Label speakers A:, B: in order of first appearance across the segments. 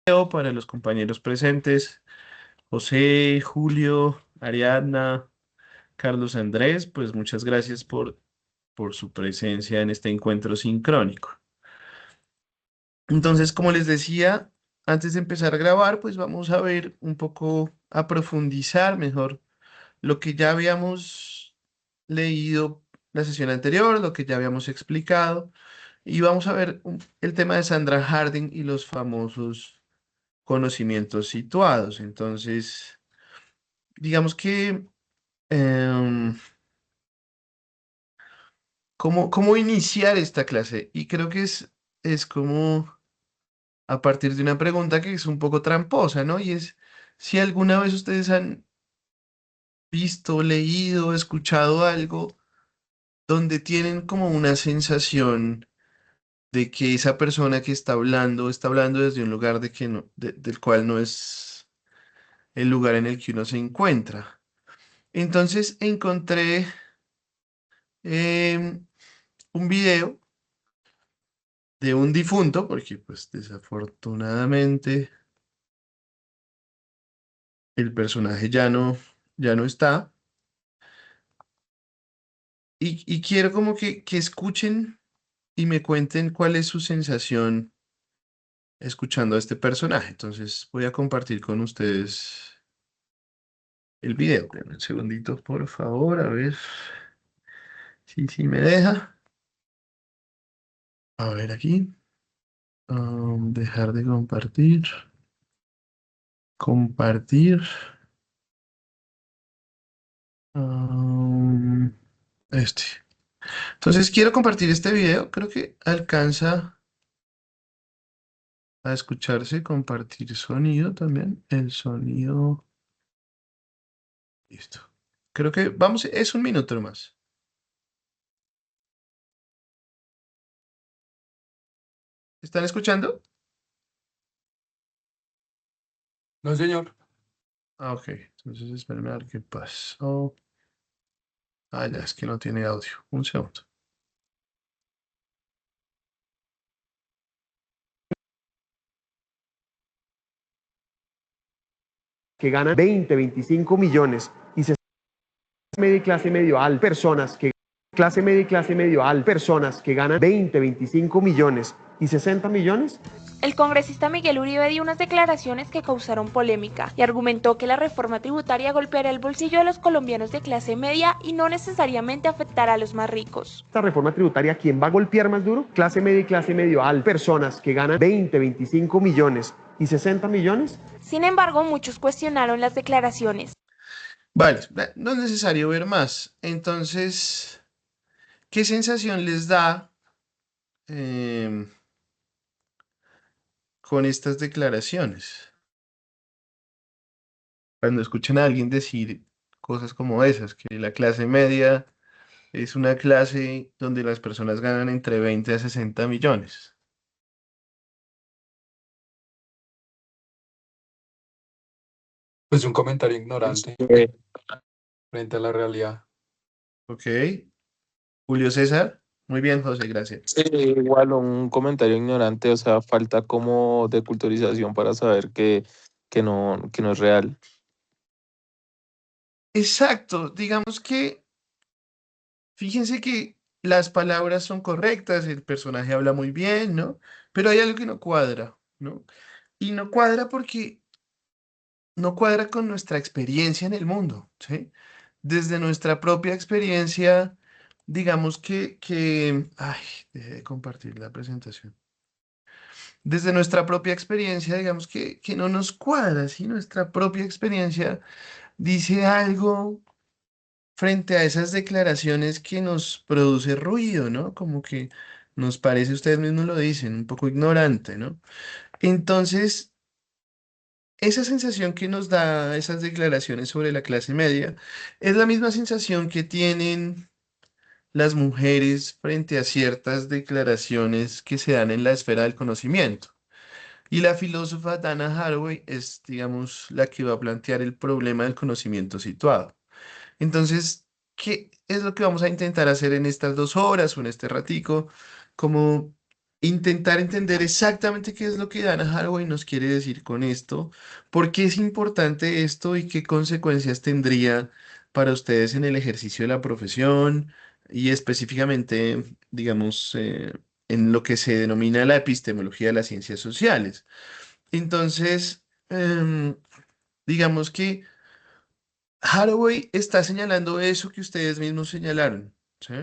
A: Para los compañeros presentes, José, Julio, Ariadna, Carlos Andrés, pues muchas gracias por su presencia en este encuentro sincrónico. Entonces, como les decía, antes de empezar a grabar, pues vamos a ver un poco, a profundizar mejor lo que ya habíamos leído la sesión anterior, lo que ya habíamos explicado, y vamos a ver el tema de Sandra Harding y los famosos conocimientos situados. Entonces, digamos que, em, ¿cómo iniciar esta clase? Y creo que es como a partir de una pregunta que es un poco tramposa, ¿no? Y es si alguna vez ustedes han visto, leído, escuchado algo donde tienen como una sensación de que esa persona que está hablando desde un lugar de que del cual no es el lugar en el que uno se encuentra. Entonces encontré em, un video de un difunto, porque pues desafortunadamente el personaje ya no está, y quiero como que escuchen y me cuenten cuál es su sensación escuchando a este personaje. Entonces voy a compartir con ustedes el video. Denme un segundito, por favor, a ver si me deja. A ver aquí. Dejar de compartir. Compartir. am, este. Entonces quiero compartir este video. Creo que alcanza a escucharse, compartir sonido también. El sonido. Listo. Creo que vamos, es un minuto más. ¿Están escuchando?
B: No, señor.
A: Ah, ok. Entonces espérenme a ver qué pasó. Ah, ya, es que no tiene audio. Un segundo.
C: Que ganan 20, 25 millones y se media y clase medio al personas que clase media y clase medio al personas que ganan 20, 25 millones y 60 millones.
D: El congresista Miguel Uribe dio unas declaraciones que causaron polémica y argumentó que la reforma tributaria golpeará el bolsillo de los colombianos de clase media y no necesariamente afectará a los más ricos.
C: Esta reforma tributaria, ¿quién va a golpear más duro? Clase media y clase medio al personas que ganan 20, 25 millones y 60 millones.
D: Sin embargo, muchos cuestionaron las declaraciones.
A: Vale, no es necesario ver más. Entonces, ¿qué sensación les da em, con estas declaraciones? Cuando escuchan a alguien decir cosas como esas, que la clase media es una clase donde las personas ganan entre 20 a 60 millones.
B: Pues un comentario ignorante frente a la realidad.
A: ¿Ok? Julio César. Muy bien, José, gracias.
E: Sí, igual un comentario ignorante, o sea, falta como de culturización para saber que no es real.
A: Exacto, digamos que, fíjense que las palabras son correctas, el personaje habla muy bien, ¿no? Pero hay algo que no cuadra, ¿no? Y no cuadra porque no cuadra con nuestra experiencia en el mundo, ¿sí? Desde nuestra propia experiencia, digamos ay, dejé de compartir la presentación. Desde nuestra propia experiencia, digamos que no nos cuadra, ¿sí? Nuestra propia experiencia dice algo frente a esas declaraciones que nos produce ruido, ¿no? Como que nos parece, ustedes mismos lo dicen, un poco ignorante, ¿no? Entonces, esa sensación que nos da esas declaraciones sobre la clase media es la misma sensación que tienen las mujeres frente a ciertas declaraciones que se dan en la esfera del conocimiento. Y la filósofa Dana Haraway es, digamos, la que va a plantear el problema del conocimiento situado. Entonces, ¿qué es lo que vamos a intentar hacer en estas 2 horas o en este ratico? Como intentar entender exactamente qué es lo que Dana Haraway nos quiere decir con esto, por qué es importante esto y qué consecuencias tendría para ustedes en el ejercicio de la profesión y específicamente, digamos, en lo que se denomina la epistemología de las ciencias sociales. Entonces, digamos que Haraway está señalando eso que ustedes mismos señalaron, ¿sí?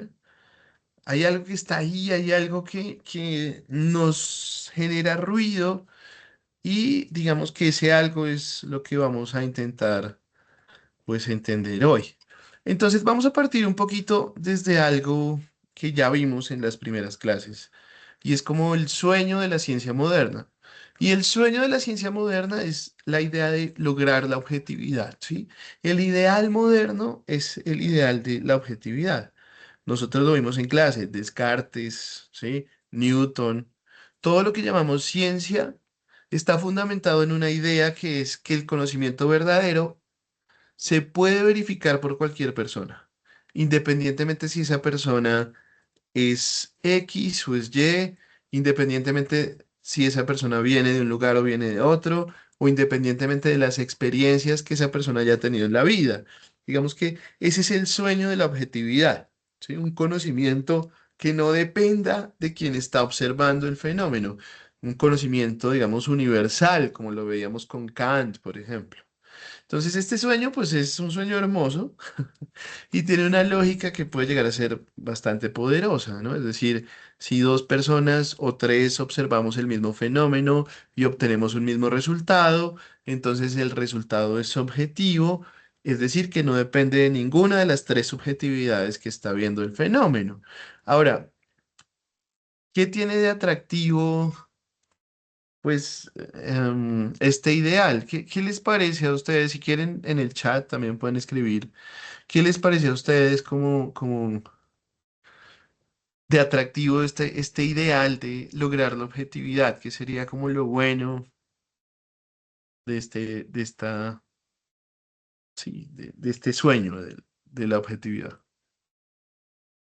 A: Hay algo que está ahí, hay algo que nos genera ruido y digamos que ese algo es lo que vamos a intentar pues entender hoy. Entonces vamos a partir un poquito desde algo que ya vimos en las primeras clases y es como el sueño de la ciencia moderna. Y el sueño de la ciencia moderna es la idea de lograr la objetividad, ¿sí? El ideal moderno es el ideal de la objetividad. Nosotros lo vimos en clase, Descartes, ¿sí? Newton, todo lo que llamamos ciencia está fundamentado en una idea que es que el conocimiento verdadero se puede verificar por cualquier persona, independientemente si esa persona es X o es Y, independientemente si esa persona viene de un lugar o viene de otro, o independientemente de las experiencias que esa persona haya tenido en la vida. Digamos que ese es el sueño de la objetividad, ¿sí? Un conocimiento que no dependa de quien está observando el fenómeno, un conocimiento, digamos, universal, como lo veíamos con Kant, por ejemplo. Entonces, este sueño, pues es un sueño hermoso y tiene una lógica que puede llegar a ser bastante poderosa, ¿no? Es decir, si dos personas o tres observamos el mismo fenómeno y obtenemos un mismo resultado, entonces el resultado es objetivo, es decir, que no depende de ninguna de las tres subjetividades que está viendo el fenómeno. Ahora, ¿qué tiene de atractivo? Pues este ideal, ¿qué les parece a ustedes? Si quieren en el chat también pueden escribir. ¿Qué les parece a ustedes como de atractivo este ideal de lograr la objetividad, que sería como lo bueno de esta, sí, de este sueño de la objetividad?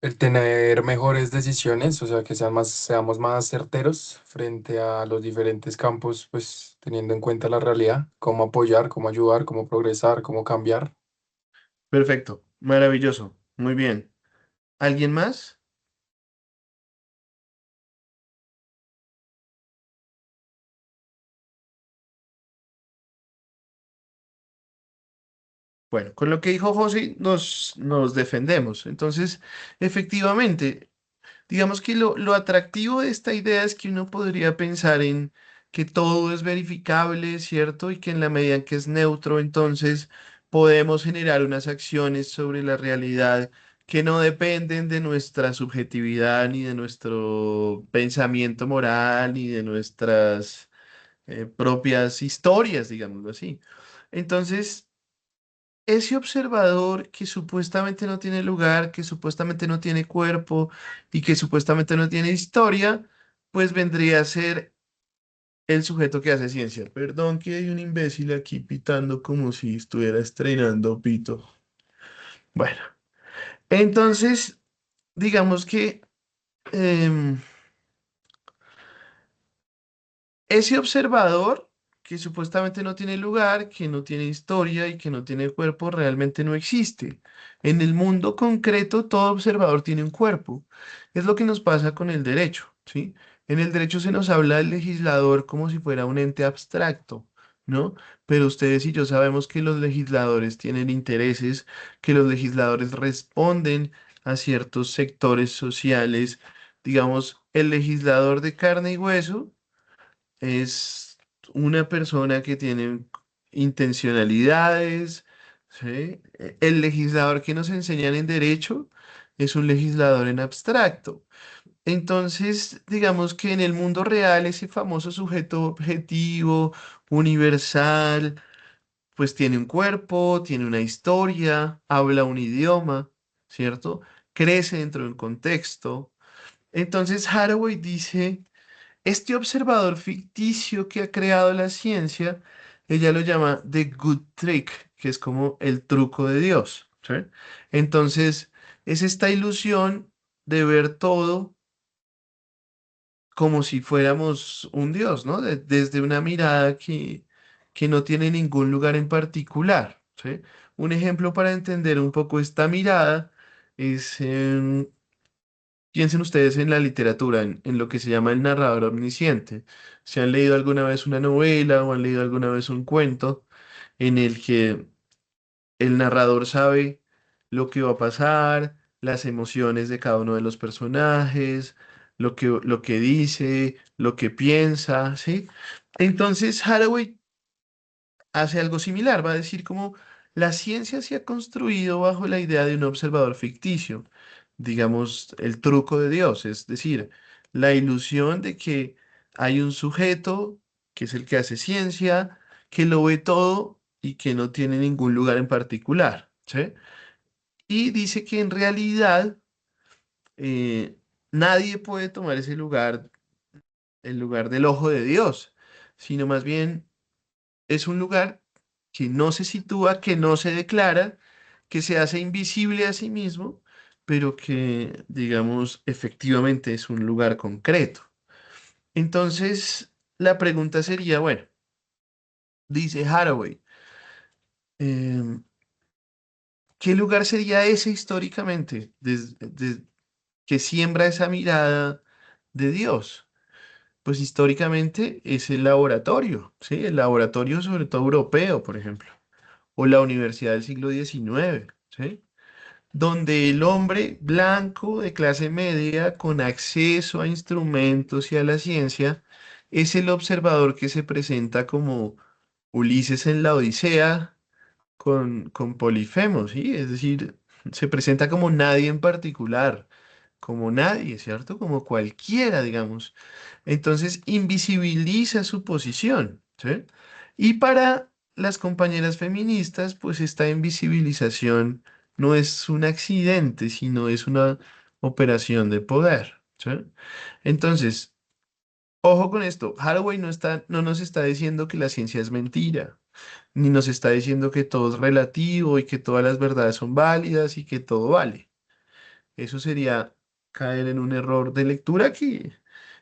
B: El tener mejores decisiones, o sea, que seamos más certeros frente a los diferentes campos, pues teniendo en cuenta la realidad, cómo apoyar, cómo ayudar, cómo progresar, cómo cambiar.
A: Perfecto, maravilloso, muy bien. ¿Alguien más? Bueno, con lo que dijo José nos defendemos. Entonces, efectivamente, digamos que lo atractivo de esta idea es que uno podría pensar en que todo es verificable, ¿cierto? Y que en la medida en que es neutro, entonces podemos generar unas acciones sobre la realidad que no dependen de nuestra subjetividad, ni de nuestro pensamiento moral, ni de nuestras propias historias, digámoslo así. Entonces, ese observador que supuestamente no tiene lugar, que supuestamente no tiene cuerpo y que supuestamente no tiene historia, pues vendría a ser el sujeto que hace ciencia. Perdón que hay un imbécil aquí pitando como si estuviera estrenando pito. Bueno, entonces, digamos que em, ese observador que supuestamente no tiene lugar, que no tiene historia y que no tiene cuerpo, realmente no existe. En el mundo concreto, todo observador tiene un cuerpo. Es lo que nos pasa con el derecho, ¿sí? En el derecho se nos habla del legislador como si fuera un ente abstracto, ¿no? Pero ustedes y yo sabemos que los legisladores tienen intereses, que los legisladores responden a ciertos sectores sociales. Digamos, el legislador de carne y hueso es una persona que tiene intencionalidades, ¿sí? El legislador que nos enseñan en derecho es un legislador en abstracto. Entonces, digamos que en el mundo real ese famoso sujeto objetivo, universal, pues tiene un cuerpo, tiene una historia, habla un idioma, ¿cierto? Crece dentro de un contexto. Entonces, Haraway dice este observador ficticio que ha creado la ciencia, ella lo llama The Good Trick, que es como el truco de Dios, ¿sí? Entonces, es esta ilusión de ver todo como si fuéramos un Dios, ¿no? Desde una mirada que no tiene ningún lugar en particular, ¿sí? Un ejemplo para entender un poco esta mirada es, piensen ustedes en la literatura, en lo que se llama el narrador omnisciente. ¿Se han leído alguna vez una novela o han leído alguna vez un cuento en el que el narrador sabe lo que va a pasar, las emociones de cada uno de los personajes, lo que dice, lo que piensa, ¿sí? Entonces Haraway hace algo similar, va a decir como la ciencia se ha construido bajo la idea de un observador ficticio, digamos, el truco de Dios, es decir, la ilusión de que hay un sujeto, que es el que hace ciencia, que lo ve todo y que no tiene ningún lugar en particular, ¿sí? Y dice que en realidad eh, nadie puede tomar ese lugar, el lugar del ojo de Dios, sino más bien es un lugar que no se sitúa, que no se declara, que se hace invisible a sí mismo, pero que, digamos, efectivamente es un lugar concreto. Entonces, la pregunta sería, bueno, dice Haraway, em, ¿qué lugar sería ese históricamente que siembra esa mirada de Dios? Pues históricamente es el laboratorio, ¿sí? El laboratorio sobre todo europeo, por ejemplo, o la universidad del siglo XIX, ¿sí? Donde el hombre blanco de clase media con acceso a instrumentos y a la ciencia es el observador que se presenta como Ulises en la Odisea con Polifemo, ¿sí? Es decir, se presenta como nadie en particular, como nadie, ¿cierto? Como cualquiera, digamos. Entonces invisibiliza su posición, ¿sí? Y para las compañeras feministas, pues esta invisibilización no es un accidente, sino es una operación de poder, ¿sí? Entonces, ojo con esto, Haraway no nos está diciendo que la ciencia es mentira, ni nos está diciendo que todo es relativo y que todas las verdades son válidas y que todo vale. Eso sería caer en un error de lectura que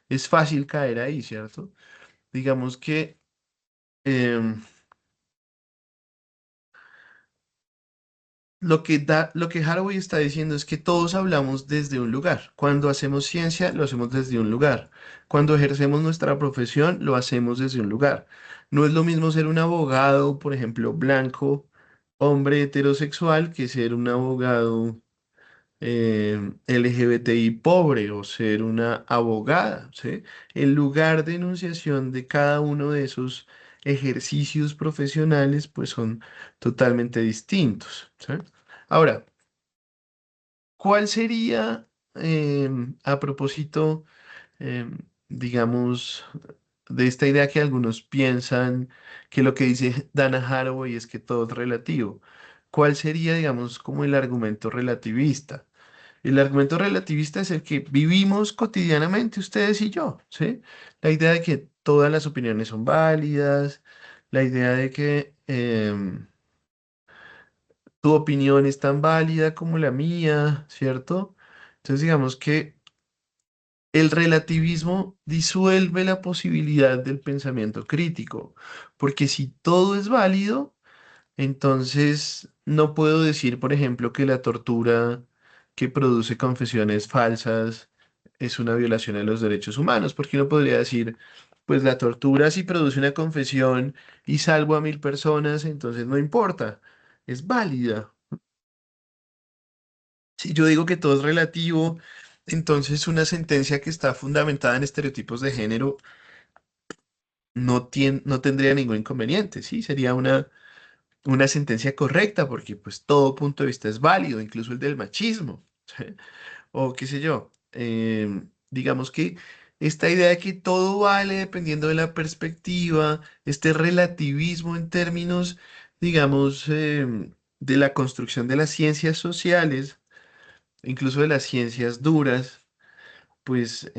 A: es fácil caer ahí, ¿cierto? Digamos que em, lo que Haraway está diciendo es que todos hablamos desde un lugar. Cuando hacemos ciencia, lo hacemos desde un lugar. Cuando ejercemos nuestra profesión, lo hacemos desde un lugar. No es lo mismo ser un abogado, por ejemplo, blanco, hombre heterosexual, que ser un abogado LGBTI pobre o ser una abogada, ¿sí? El lugar de enunciación de cada uno de esos ejercicios profesionales pues son totalmente distintos, ¿sí? Ahora, ¿cuál sería, a propósito, digamos, de esta idea que algunos piensan que lo que dice Dana Haraway es que todo es relativo? ¿Cuál sería, digamos, como el argumento relativista? El argumento relativista es el que vivimos cotidianamente ustedes y yo, ¿sí? La idea de que todas las opiniones son válidas, la idea de que tu opinión es tan válida como la mía, ¿cierto? Entonces digamos que el relativismo disuelve la posibilidad del pensamiento crítico, porque si todo es válido, entonces, no puedo decir, por ejemplo, que la tortura que produce confesiones falsas es una violación de los derechos humanos, porque uno podría decir, pues la tortura si produce una confesión y salvo a 1000 personas, entonces no importa, es válida. Si yo digo que todo es relativo, entonces una sentencia que está fundamentada en estereotipos de género no tendría ningún inconveniente, ¿sí? Sería una sentencia correcta, porque pues todo punto de vista es válido, incluso el del machismo, ¿sí? O qué sé yo, digamos que esta idea de que todo vale dependiendo de la perspectiva, este relativismo en términos, digamos, de la construcción de las ciencias sociales, incluso de las ciencias duras, pues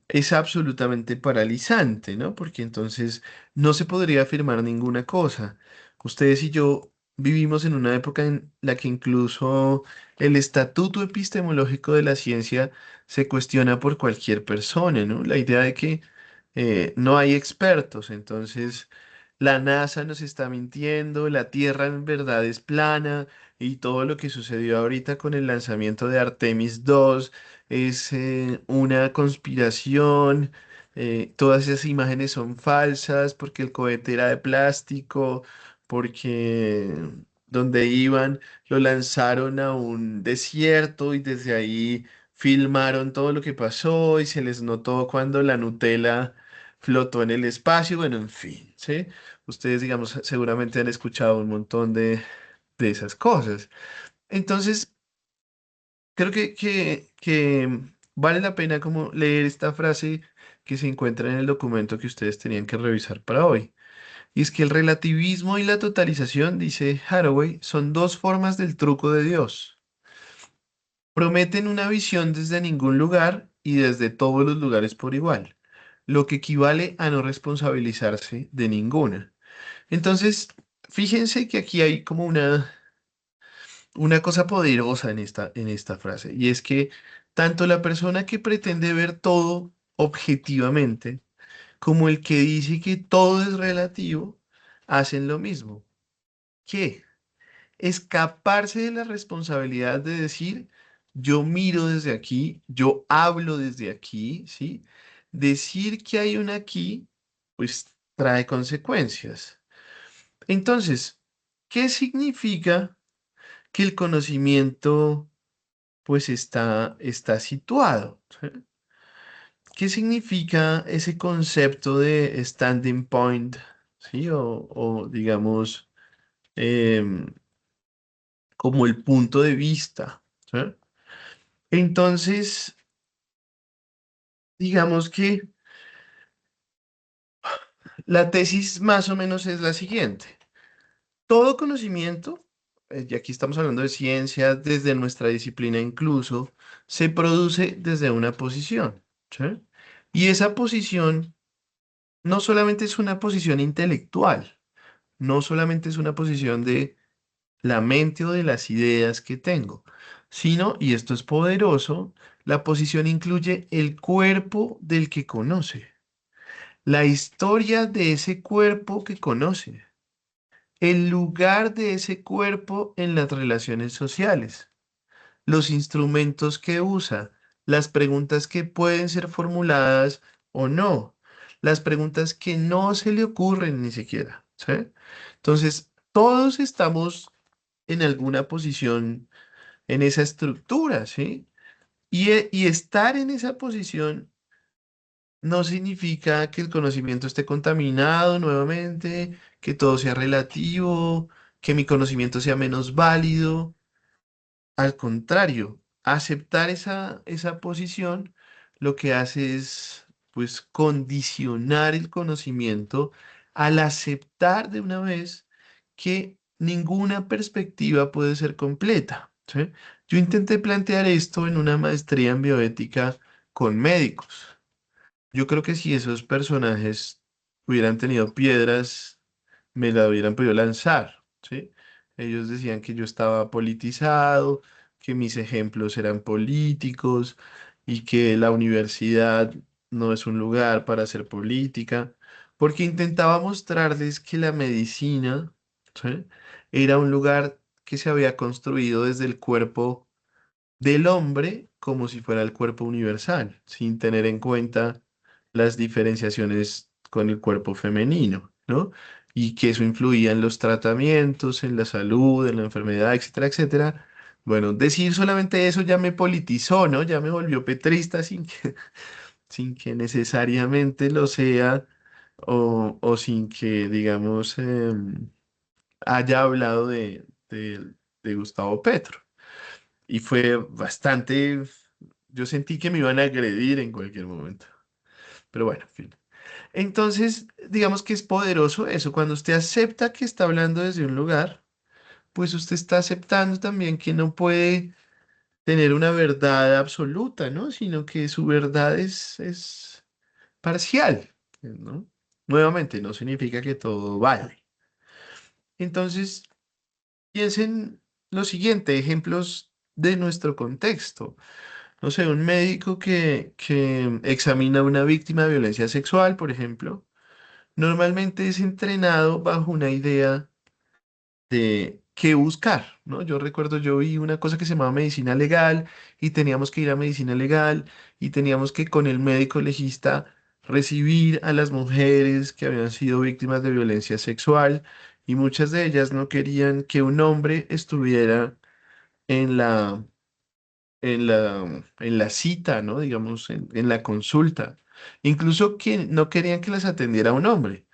A: es absolutamente paralizante, ¿no? Porque entonces no se podría afirmar ninguna cosa. Ustedes y yo vivimos en una época en la que incluso el estatuto epistemológico de la ciencia se cuestiona por cualquier persona, ¿no? La idea de que no hay expertos, entonces la NASA nos está mintiendo, la Tierra en verdad es plana y todo lo que sucedió ahorita con el lanzamiento de Artemis 2 es una conspiración. Todas esas imágenes son falsas porque el cohete era de plástico, porque donde iban lo lanzaron a un desierto y desde ahí filmaron todo lo que pasó y se les notó cuando la Nutella flotó en el espacio, bueno, en fin, ¿sí? Ustedes, digamos, seguramente han escuchado un montón de esas cosas. Entonces, creo que vale la pena como leer esta frase que se encuentra en el documento que ustedes tenían que revisar para hoy. Y es que el relativismo y la totalización, dice Haraway, son dos formas del truco de Dios. Prometen una visión desde ningún lugar y desde todos los lugares por igual, lo que equivale a no responsabilizarse de ninguna. Entonces, fíjense que aquí hay como una cosa poderosa en esta frase, y es que tanto la persona que pretende ver todo objetivamente, como el que dice que todo es relativo, hacen lo mismo. ¿Qué? Escaparse de la responsabilidad de decir, yo miro desde aquí, yo hablo desde aquí, ¿sí? Decir que hay un aquí, pues trae consecuencias. Entonces, ¿qué significa que el conocimiento, pues está situado? ¿Sí? ¿Qué significa ese concepto de standing point? ¿Sí? O digamos, em, como el punto de vista. ¿Sí? Entonces, digamos que la tesis más o menos es la siguiente. Todo conocimiento, y aquí estamos hablando de ciencia, desde nuestra disciplina incluso, se produce desde una posición. ¿Sí? Y esa posición no solamente es una posición intelectual, no solamente es una posición de la mente o de las ideas que tengo, sino, y esto es poderoso, la posición incluye el cuerpo del que conoce, la historia de ese cuerpo que conoce, el lugar de ese cuerpo en las relaciones sociales, los instrumentos que usa, las preguntas que pueden ser formuladas o no, las preguntas que no se le ocurren ni siquiera, ¿sí? Entonces, todos estamos en alguna posición en esa estructura, ¿sí? Y estar en esa posición no significa que el conocimiento esté contaminado nuevamente, que todo sea relativo, que mi conocimiento sea menos válido. Al contrario, aceptar esa posición lo que hace es, pues, condicionar el conocimiento al aceptar de una vez que ninguna perspectiva puede ser completa, ¿sí? Yo intenté plantear esto en una maestría en bioética con médicos. Yo creo que si esos personajes hubieran tenido piedras, me la hubieran podido lanzar, ¿sí? Ellos decían que yo estaba politizado, que mis ejemplos eran políticos y que la universidad no es un lugar para hacer política, porque intentaba mostrarles que la medicina, ¿sí? Era un lugar que se había construido desde el cuerpo del hombre como si fuera el cuerpo universal, sin tener en cuenta las diferenciaciones con el cuerpo femenino, ¿no? Y que eso influía en los tratamientos, en la salud, en la enfermedad, etcétera, etcétera. Bueno, decir solamente eso ya me politizó, ¿no? Ya me volvió petrista sin que necesariamente lo sea o sin que, digamos, haya hablado de Gustavo Petro. Y fue bastante, yo sentí que me iban a agredir en cualquier momento. Pero bueno, en fin. Entonces, digamos que es poderoso eso. Cuando usted acepta que está hablando desde un lugar, pues usted está aceptando también que no puede tener una verdad absoluta, ¿no? Sino que su verdad es parcial, ¿no? Nuevamente, no significa que todo vale. Entonces, Piensen lo siguiente, ejemplos de nuestro contexto. No sé, un médico que examina a una víctima de violencia sexual, por ejemplo, normalmente es entrenado bajo una idea de qué buscar, ¿no? Yo recuerdo, yo vi una cosa que se llamaba medicina legal y teníamos que ir a medicina legal y teníamos que con el médico legista recibir a las mujeres que habían sido víctimas de violencia sexual y muchas de ellas no querían que un hombre estuviera en la cita, ¿no? Digamos, en la consulta. Incluso que no querían que las atendiera un hombre.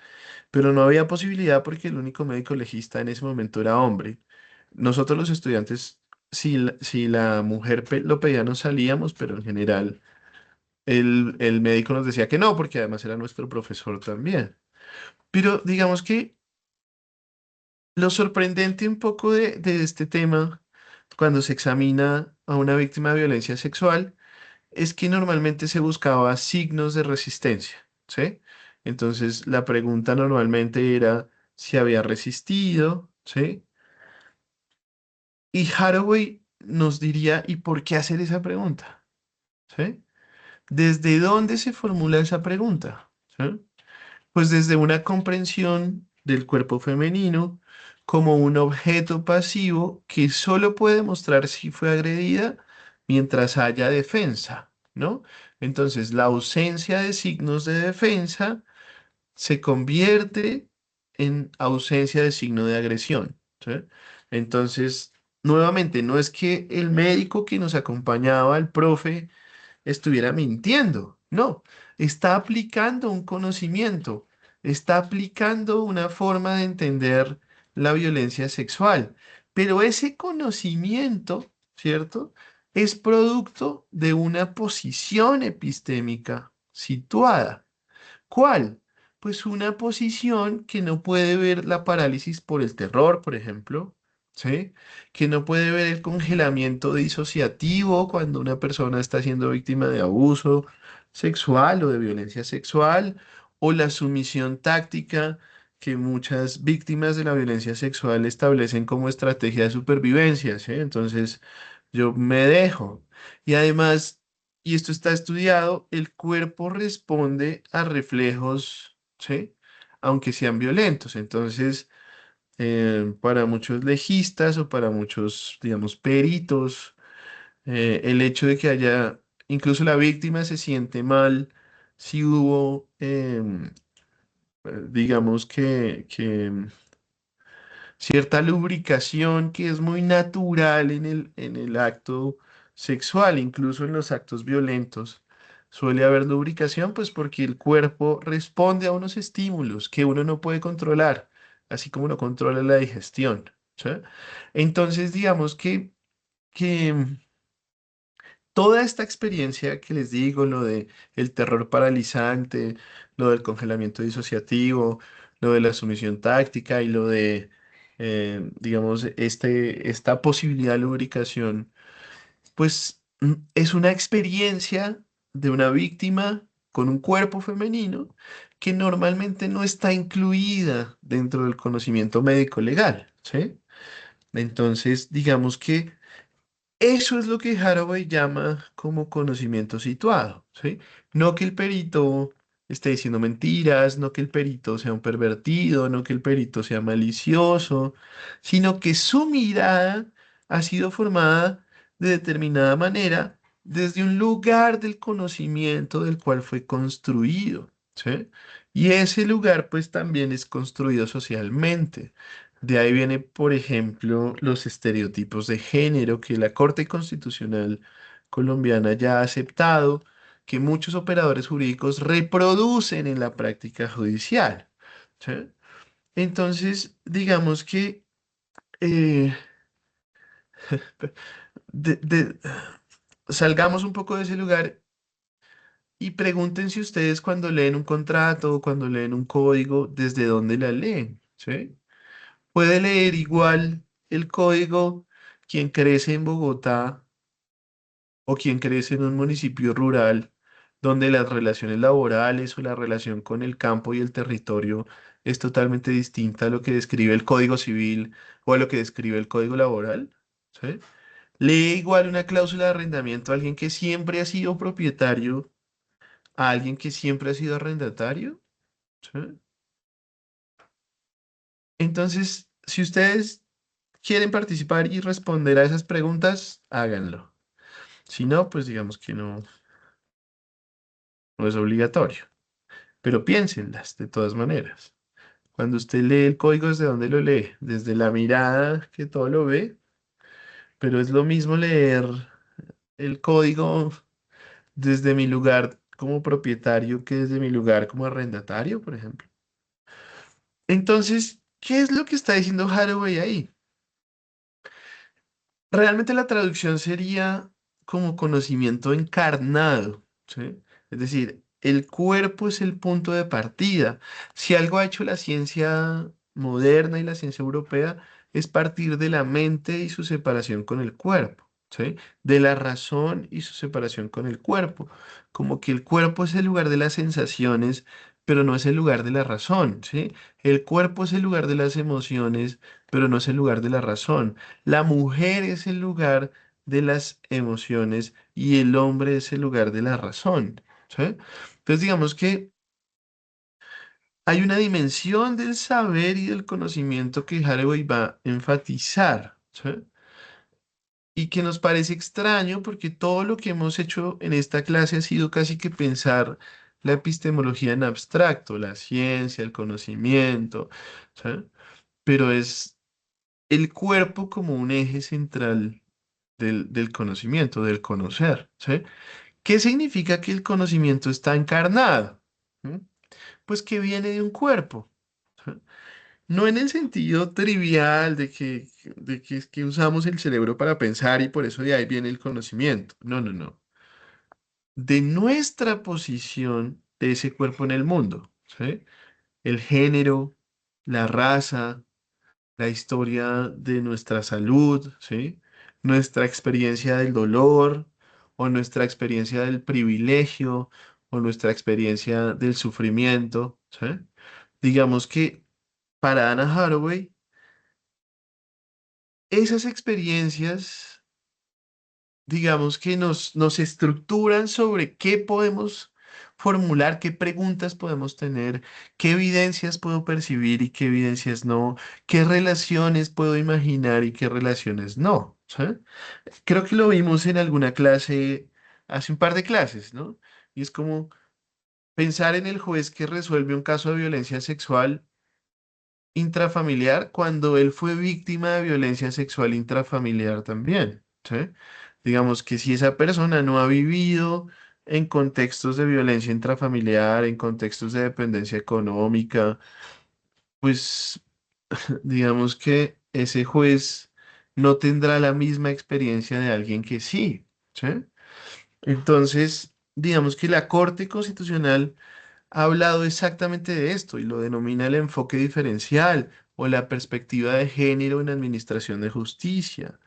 A: Pero no había posibilidad porque el único médico legista en ese momento era hombre. Nosotros los estudiantes, si la mujer lo pedía, nos salíamos, pero en general el médico nos decía que no, porque además era nuestro profesor también. Pero digamos que lo sorprendente un poco de este tema, cuando se examina a una víctima de violencia sexual, es que normalmente se buscaba signos de resistencia, ¿sí? Entonces la pregunta normalmente era si había resistido, ¿sí? Y Haraway nos diría, ¿y por qué hacer esa pregunta? ¿Sí? ¿Desde dónde se formula esa pregunta? ¿Sí? Pues desde una comprensión del cuerpo femenino como un objeto pasivo que solo puede mostrar si fue agredida mientras haya defensa, ¿no? Entonces, la ausencia de signos de defensa se convierte en ausencia de signo de agresión, ¿sí? Entonces, nuevamente, no es que el médico que nos acompañaba, el profe, estuviera mintiendo. No, está aplicando un conocimiento, está aplicando una forma de entender la violencia sexual. Pero ese conocimiento, ¿cierto? Es producto de una posición epistémica situada. ¿Cuál? Pues una posición que no puede ver la parálisis por el terror, por ejemplo, ¿sí? Que no puede ver el congelamiento disociativo cuando una persona está siendo víctima de abuso sexual o de violencia sexual, o la sumisión táctica que muchas víctimas de la violencia sexual establecen como estrategia de supervivencia, ¿sí? Entonces, yo me dejo. Y además, y esto está estudiado, el cuerpo responde a reflejos, ¿sí? Aunque sean violentos. Entonces, para muchos legistas o para muchos, digamos, peritos, el hecho de que haya, incluso la víctima se siente mal si hubo, digamos que cierta lubricación que es muy natural en el acto sexual, incluso en los actos violentos. Suele haber lubricación, pues porque el cuerpo responde a unos estímulos que uno no puede controlar, así como no controla la digestión. ¿Sí? Entonces, digamos que toda esta experiencia que les digo, lo de el terror paralizante, lo del congelamiento disociativo, lo de la sumisión táctica y lo de, digamos, esta posibilidad de lubricación, pues es una experiencia de una víctima con un cuerpo femenino que normalmente no está incluida dentro del conocimiento médico legal, ¿sí? Entonces, digamos que eso es lo que Haraway llama como conocimiento situado, ¿sí? No que el perito esté diciendo mentiras, no que el perito sea un pervertido, no que el perito sea malicioso, sino que su mirada ha sido formada de determinada manera desde un lugar del conocimiento del cual fue construido, ¿sí? Y ese lugar pues también es construido socialmente. De ahí viene, por ejemplo, los estereotipos de género que la Corte Constitucional colombiana ya ha aceptado, que muchos operadores jurídicos reproducen en la práctica judicial. ¿Sí? Entonces, digamos que eh, de- de- salgamos un poco de ese lugar y pregúntense ustedes cuando leen un contrato o cuando leen un código, ¿desde dónde la leen? ¿Sí? Puede leer igual el código quien crece en Bogotá o quien crece en un municipio rural donde las relaciones laborales o la relación con el campo y el territorio es totalmente distinta a lo que describe el Código Civil o a lo que describe el Código Laboral. ¿Sí? Lee igual una cláusula de arrendamiento a alguien que siempre ha sido propietario a alguien que siempre ha sido arrendatario. ¿Sí? Entonces, si ustedes quieren participar y responder a esas preguntas, háganlo. Si no, pues digamos que no, no es obligatorio. Pero piénsenlas de todas maneras. Cuando usted lee el código, ¿desde dónde lo lee? Desde la mirada que todo lo ve, pero es lo mismo leer el código desde mi lugar como propietario que desde mi lugar como arrendatario, por ejemplo. Entonces, ¿qué es lo que está diciendo Haraway ahí? Realmente la traducción sería como conocimiento encarnado, ¿sí? Es decir, el cuerpo es el punto de partida. Si algo ha hecho la ciencia moderna y la ciencia europea es partir de la mente y su separación con el cuerpo, ¿sí? De la razón y su separación con el cuerpo. Como que el cuerpo es el lugar de las sensaciones, pero no es el lugar de la razón, ¿sí? El cuerpo es el lugar de las emociones, pero no es el lugar de la razón. La mujer es el lugar de las emociones y el hombre es el lugar de la razón. ¿Sí? Entonces, digamos que hay una dimensión del saber y del conocimiento que Haraway va a enfatizar. ¿Sí? Y que nos parece extraño porque todo lo que hemos hecho en esta clase ha sido casi que pensar la epistemología en abstracto, la ciencia, el conocimiento. ¿Sí? Pero es el cuerpo como un eje central del conocimiento, del conocer, ¿sí? ¿Qué significa que el conocimiento está encarnado? ¿Mm? Pues que viene de un cuerpo, ¿sí? No en el sentido trivial de que es que usamos el cerebro para pensar y por eso de ahí viene el conocimiento. No, no, no. De nuestra posición de ese cuerpo en el mundo, ¿sí? El género, la raza, la historia de nuestra salud, ¿sí? Nuestra experiencia del dolor o nuestra experiencia del privilegio o nuestra experiencia del sufrimiento, ¿sí? Digamos que para Anna Haraway, esas experiencias, digamos que nos estructuran sobre qué podemos formular, qué preguntas podemos tener, qué evidencias puedo percibir y qué evidencias no, qué relaciones puedo imaginar y qué relaciones no. ¿Sí? Creo que lo vimos en alguna clase, hace un par de clases, ¿no? Y es como pensar en el juez que resuelve un caso de violencia sexual intrafamiliar cuando él fue víctima de violencia sexual intrafamiliar también, ¿sí? Digamos que si esa persona no ha vivido en contextos de violencia intrafamiliar, en contextos de dependencia económica, pues digamos que ese juez no tendrá la misma experiencia de alguien que sí, ¿sí? Entonces, digamos que la Corte Constitucional ha hablado exactamente de esto y lo denomina el enfoque diferencial o la perspectiva de género en administración de justicia.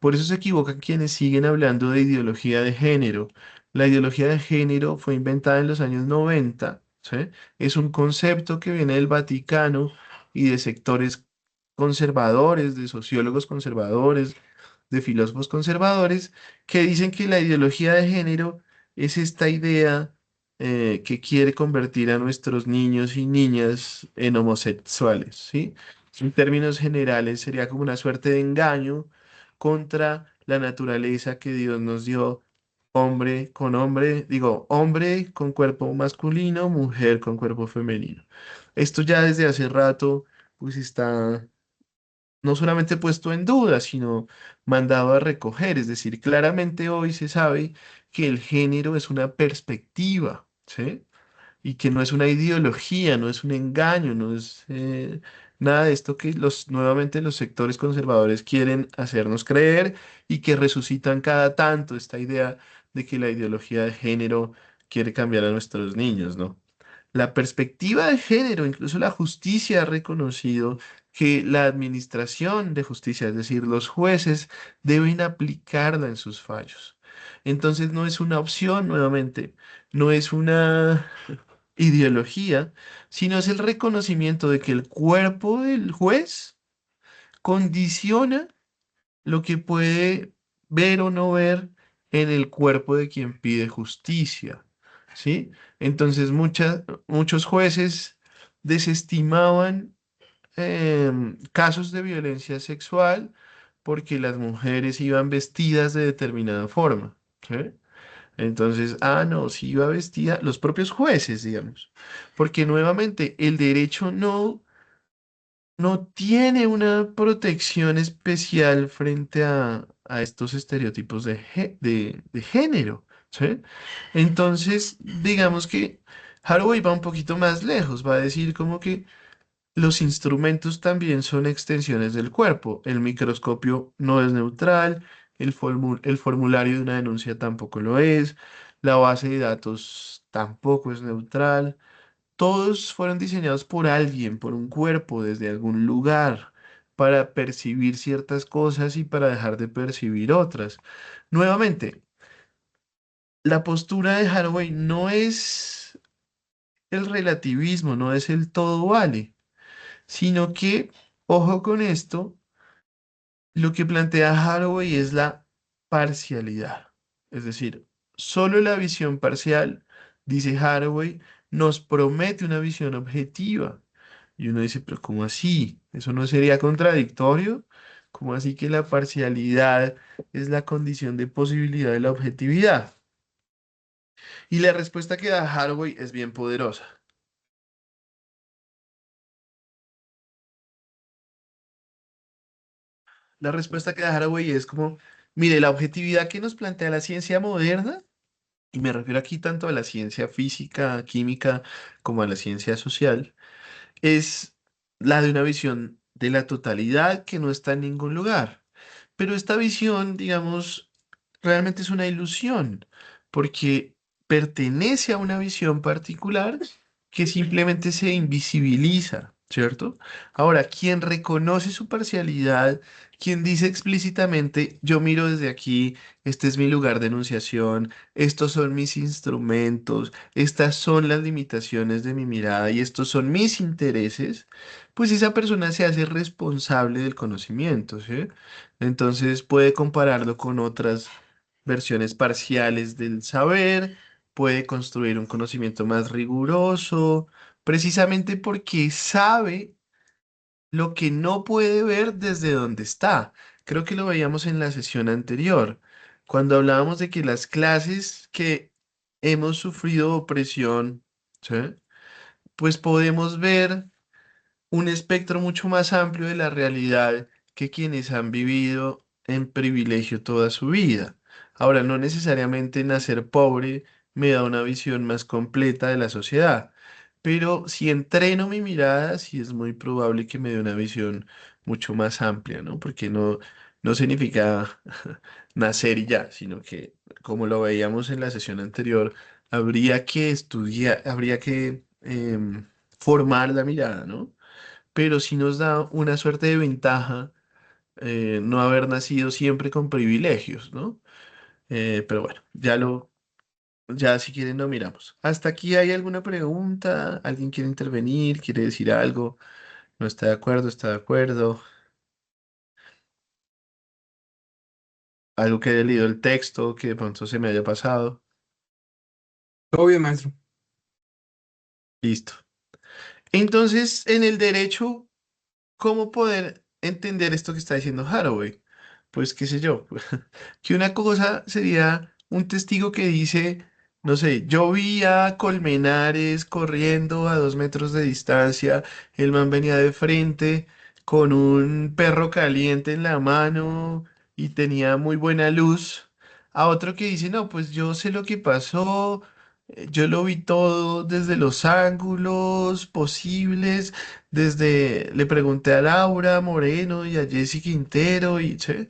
A: Por eso se equivocan quienes siguen hablando de ideología de género. La ideología de género fue inventada en los años 90, ¿sí? Es un concepto que viene del Vaticano y de sectores conservadores, de sociólogos conservadores, de filósofos conservadores, que dicen que la ideología de género es esta idea que quiere convertir a nuestros niños y niñas en homosexuales, ¿sí? En términos generales sería como una suerte de engaño contra la naturaleza que Dios nos dio, hombre con hombre, digo, hombre con cuerpo masculino, mujer con cuerpo femenino. Esto ya desde hace rato, pues está no solamente puesto en duda, sino mandado a recoger. Es decir, claramente hoy se sabe que el género es una perspectiva, ¿sí? Y que no es una ideología, no es un engaño, no es nada de esto que nuevamente los sectores conservadores quieren hacernos creer y que resucitan cada tanto esta idea de que la ideología de género quiere cambiar a nuestros niños, ¿no? La perspectiva de género, incluso la justicia ha reconocido que la administración de justicia, es decir, los jueces, deben aplicarla en sus fallos. Entonces no es una opción nuevamente, no es una ideología, sino es el reconocimiento de que el cuerpo del juez condiciona lo que puede ver o no ver en el cuerpo de quien pide justicia, ¿sí? Entonces muchos jueces desestimaban casos de violencia sexual porque las mujeres iban vestidas de determinada forma, ¿sí? Entonces, no, si iba vestida, los propios jueces, digamos, porque nuevamente el derecho no tiene una protección especial frente a estos estereotipos de género, ¿sí? Entonces, digamos que Haraway va un poquito más lejos, va a decir como que los instrumentos también son extensiones del cuerpo. El microscopio no es neutral, el formulario de una denuncia tampoco lo es, la base de datos tampoco es neutral. Todos fueron diseñados por alguien, por un cuerpo, desde algún lugar, para percibir ciertas cosas y para dejar de percibir otras. Nuevamente, la postura de Haraway no es el relativismo, no es el todo vale, sino que, ojo con esto, lo que plantea Haraway es la parcialidad. Es decir, solo la visión parcial, dice Haraway, nos promete una visión objetiva. Y uno dice, pero ¿cómo así? ¿Eso no sería contradictorio? ¿Cómo así que la parcialidad es la condición de posibilidad de la objetividad? Y la respuesta que da Haraway es bien poderosa. La respuesta que da Haraway es como, mire, la objetividad que nos plantea la ciencia moderna, y me refiero aquí tanto a la ciencia física, química, como a la ciencia social, es la de una visión de la totalidad que no está en ningún lugar. Pero esta visión, digamos, realmente es una ilusión, porque pertenece a una visión particular que simplemente se invisibiliza, ¿cierto? Ahora, quien reconoce su parcialidad, quien dice explícitamente, yo miro desde aquí, este es mi lugar de enunciación, estos son mis instrumentos, estas son las limitaciones de mi mirada y estos son mis intereses, pues esa persona se hace responsable del conocimiento, ¿sí? Entonces puede compararlo con otras versiones parciales del saber, puede construir un conocimiento más riguroso, precisamente porque sabe lo que no puede ver desde donde está. Creo que lo veíamos en la sesión anterior, cuando hablábamos de que las clases que hemos sufrido opresión, ¿sí? Pues podemos ver un espectro mucho más amplio de la realidad que quienes han vivido en privilegio toda su vida. Ahora, no necesariamente nacer pobre me da una visión más completa de la sociedad, pero si entreno mi mirada, sí es muy probable que me dé una visión mucho más amplia, ¿no? Porque no significa nacer y ya, sino que, como lo veíamos en la sesión anterior, habría que estudiar, habría que formar la mirada, ¿no? Pero sí nos da una suerte de ventaja no haber nacido siempre con privilegios, ¿no? Pero bueno, ya si quieren lo miramos. ¿Hasta aquí hay alguna pregunta? ¿Alguien quiere intervenir? ¿Quiere decir algo? ¿No está de acuerdo? ¿Está de acuerdo? ¿Algo que haya leído el texto que de pronto se me haya pasado?
B: Todo bien, maestro.
A: Listo. Entonces, en el derecho, ¿cómo poder entender esto que está diciendo Haraway? Pues qué sé yo, que una cosa sería un testigo que dice, no sé, yo vi a Colmenares corriendo a 2 metros de distancia, el man venía de frente con un perro caliente en la mano y tenía muy buena luz. A otro que dice, no, pues yo sé lo que pasó, yo lo vi todo desde los ángulos posibles, le pregunté a Laura Moreno y a Jessy Quintero y, ¿sí?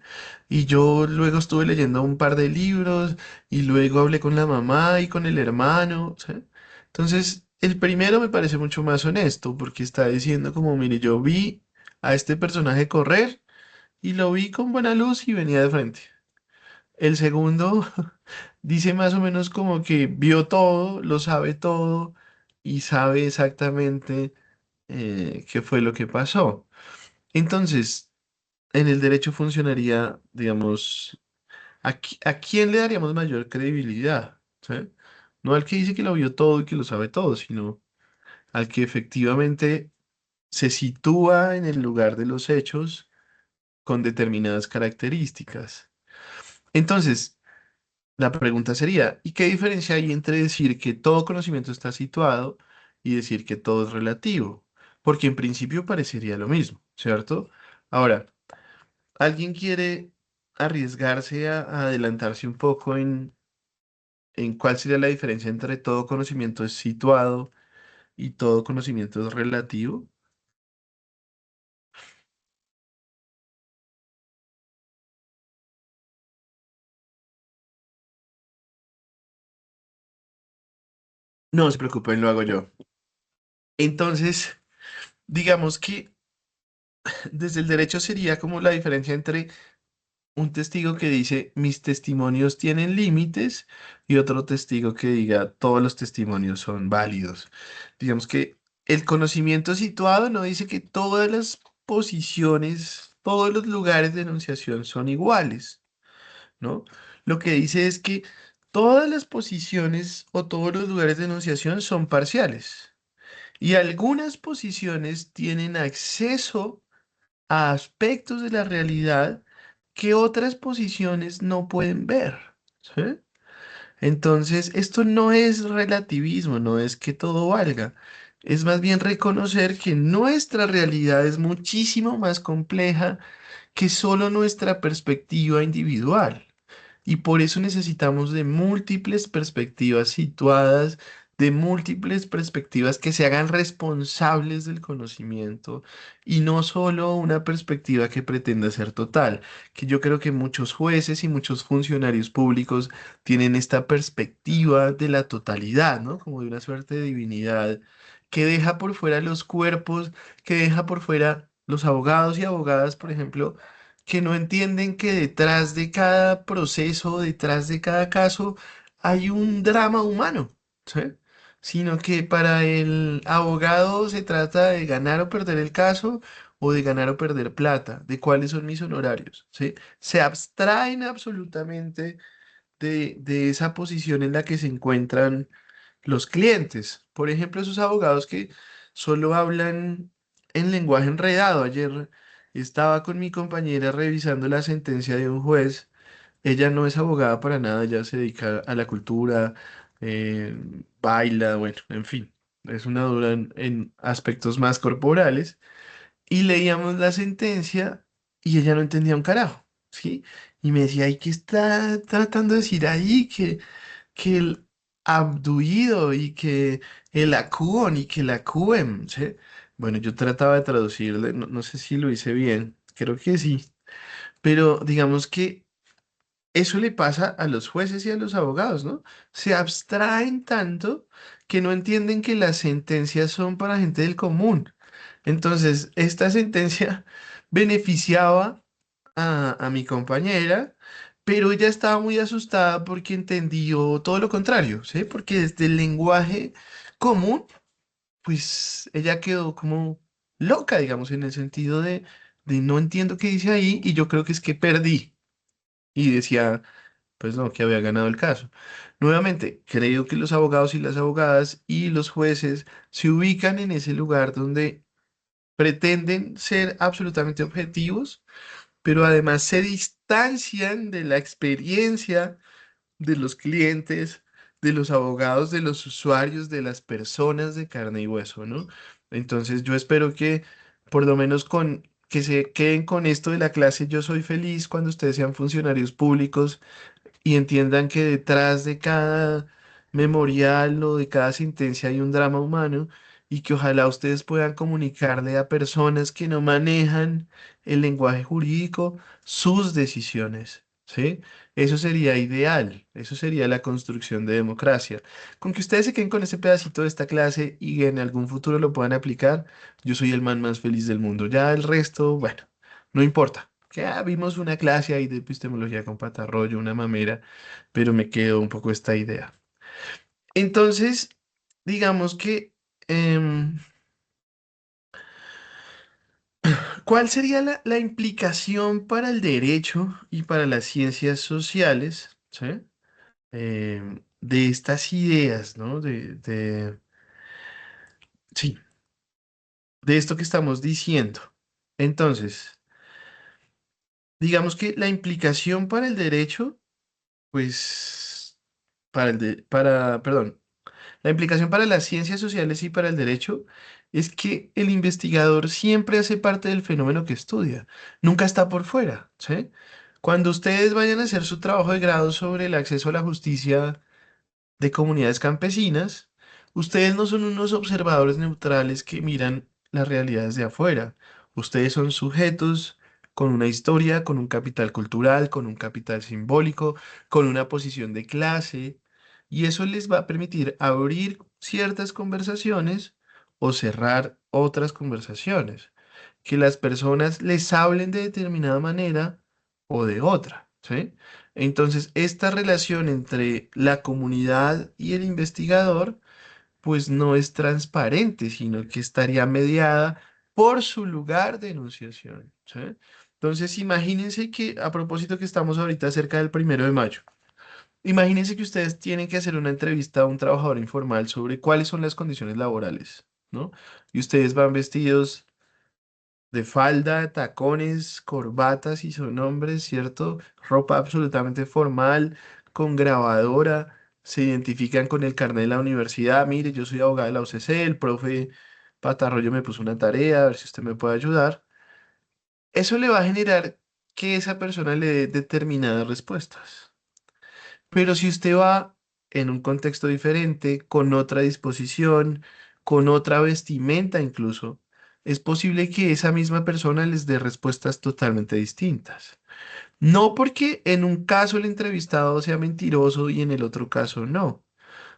A: Y yo luego estuve leyendo un par de libros y luego hablé con la mamá y con el hermano, ¿sí? Entonces, el primero me parece mucho más honesto porque está diciendo como, mire, yo vi a este personaje correr y lo vi con buena luz y venía de frente. El segundo dice más o menos como que vio todo, lo sabe todo y sabe exactamente qué fue lo que pasó. Entonces, en el derecho funcionaría, digamos, ¿a quién le daríamos mayor credibilidad? ¿Sí? No al que dice que lo vio todo y que lo sabe todo, sino al que efectivamente se sitúa en el lugar de los hechos con determinadas características. Entonces, la pregunta sería, ¿y qué diferencia hay entre decir que todo conocimiento está situado y decir que todo es relativo? Porque en principio parecería lo mismo, ¿cierto? Ahora, ¿alguien quiere arriesgarse a adelantarse un poco en cuál sería la diferencia entre todo conocimiento es situado y todo conocimiento es relativo? No se preocupen, lo hago yo. Entonces, digamos que desde el derecho sería como la diferencia entre un testigo que dice mis testimonios tienen límites y otro testigo que diga todos los testimonios son válidos. Digamos que el conocimiento situado no dice que todas las posiciones, todos los lugares de enunciación son iguales, ¿no? Lo que dice es que todas las posiciones o todos los lugares de enunciación son parciales y algunas posiciones tienen acceso a aspectos de la realidad que otras posiciones no pueden ver. ¿Sí? Entonces, esto no es relativismo, no es que todo valga. Es más bien reconocer que nuestra realidad es muchísimo más compleja que solo nuestra perspectiva individual. Y por eso necesitamos de múltiples perspectivas situadas, de múltiples perspectivas que se hagan responsables del conocimiento y no solo una perspectiva que pretenda ser total, que yo creo que muchos jueces y muchos funcionarios públicos tienen esta perspectiva de la totalidad, ¿no? Como de una suerte de divinidad que deja por fuera los cuerpos, que deja por fuera los abogados y abogadas, por ejemplo, que no entienden que detrás de cada proceso, detrás de cada caso, hay un drama humano, ¿sí? Sino que para el abogado se trata de ganar o perder el caso o de ganar o perder plata, de cuáles son mis honorarios, ¿sí? Se abstraen absolutamente de esa posición en la que se encuentran los clientes. Por ejemplo, esos abogados que solo hablan en lenguaje enredado. Ayer estaba con mi compañera revisando la sentencia de un juez. Ella no es abogada para nada, ella se dedica a la cultura, eh, baila, bueno, en fin, es una dura en aspectos más corporales. Y leíamos la sentencia y ella no entendía un carajo, ¿sí? Y me decía, ¿y qué está tratando de decir ahí? Que el abduido y que el acúon y que el acúem, ¿sí? Bueno, yo trataba de traducirle, no, no sé si lo hice bien, creo que sí, pero digamos que eso le pasa a los jueces y a los abogados, ¿no? Se abstraen tanto que no entienden que las sentencias son para gente del común. Entonces, esta sentencia beneficiaba a mi compañera, pero ella estaba muy asustada porque entendió todo lo contrario, ¿sí? Porque desde el lenguaje común, pues ella quedó como loca, digamos, en el sentido de no entiendo qué dice ahí y yo creo que es que perdí. Y decía, pues no, que había ganado el caso. Nuevamente, creo que los abogados y las abogadas y los jueces se ubican en ese lugar donde pretenden ser absolutamente objetivos, pero además se distancian de la experiencia de los clientes, de los abogados, de los usuarios, de las personas de carne y hueso, ¿no? Entonces yo espero que por lo menos con que se queden con esto de la clase Yo soy feliz cuando ustedes sean funcionarios públicos y entiendan que detrás de cada memorial o de cada sentencia hay un drama humano y que ojalá ustedes puedan comunicarle a personas que no manejan el lenguaje jurídico sus decisiones, ¿sí? Eso sería ideal, eso sería la construcción de democracia. Con que ustedes se queden con ese pedacito de esta clase y en algún futuro lo puedan aplicar, yo soy el man más feliz del mundo. Ya el resto, bueno, no importa. Que vimos una clase ahí de epistemología con Patarroyo, una mamera, pero me quedó un poco esta idea. Entonces, digamos que, em, ¿cuál sería la implicación para el derecho y para las ciencias sociales, ¿sí? De estas ideas, ¿no? Sí, de esto que estamos diciendo. Entonces, digamos que la implicación para el derecho, pues, perdón, la implicación para las ciencias sociales y para el derecho es que el investigador siempre hace parte del fenómeno que estudia, nunca está por fuera, ¿sí? Cuando ustedes vayan a hacer su trabajo de grado sobre el acceso a la justicia de comunidades campesinas, ustedes no son unos observadores neutrales que miran las realidades de afuera. Ustedes son sujetos con una historia, con un capital cultural, con un capital simbólico, con una posición de clase, y eso les va a permitir abrir ciertas conversaciones o cerrar otras conversaciones, que las personas les hablen de determinada manera o de otra, ¿sí? Entonces, esta relación entre la comunidad y el investigador, pues no es transparente, sino que estaría mediada por su lugar de enunciación, ¿sí? Entonces, imagínense que, a propósito que estamos ahorita cerca del 1 de mayo, imagínense que ustedes tienen que hacer una entrevista a un trabajador informal sobre cuáles son las condiciones laborales, ¿no? Y ustedes van vestidos de falda, tacones, corbatas y son hombres, ¿cierto? Ropa absolutamente formal, con grabadora, se identifican con el carnet de la universidad. Mire, yo soy abogado de la UCC, el profe Patarroyo me puso una tarea, a ver si usted me puede ayudar. Eso le va a generar que esa persona le dé determinadas respuestas. Pero si usted va en un contexto diferente, con otra disposición, con otra vestimenta incluso, es posible que esa misma persona les dé respuestas totalmente distintas. No porque en un caso el entrevistado sea mentiroso y en el otro caso no,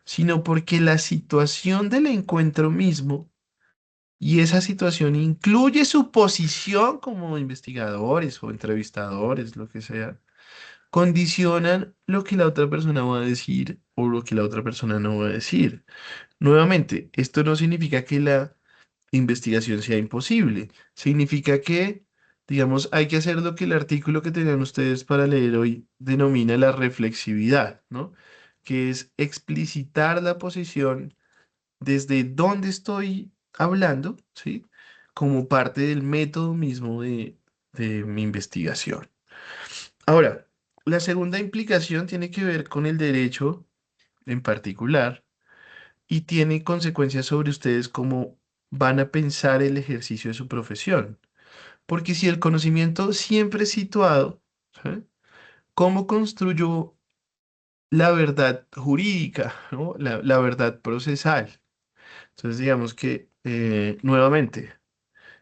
A: sino porque la situación del encuentro mismo y esa situación incluye su posición como investigadores o entrevistadores, lo que sea, condicionan lo que la otra persona va a decir o lo que la otra persona no va a decir. Nuevamente, esto no significa que la investigación sea imposible. Significa que, digamos, hay que hacer lo que el artículo que tenían ustedes para leer hoy denomina la reflexividad, ¿no? Que es explicitar la posición desde donde estoy hablando, ¿sí? Como parte del método mismo de mi investigación. Ahora, la segunda implicación tiene que ver con el derecho en particular y tiene consecuencias sobre ustedes cómo van a pensar el ejercicio de su profesión. Porque si el conocimiento siempre es situado, ¿sí? ¿Cómo construyo la verdad jurídica, ¿no? La verdad procesal? Entonces, digamos que, nuevamente,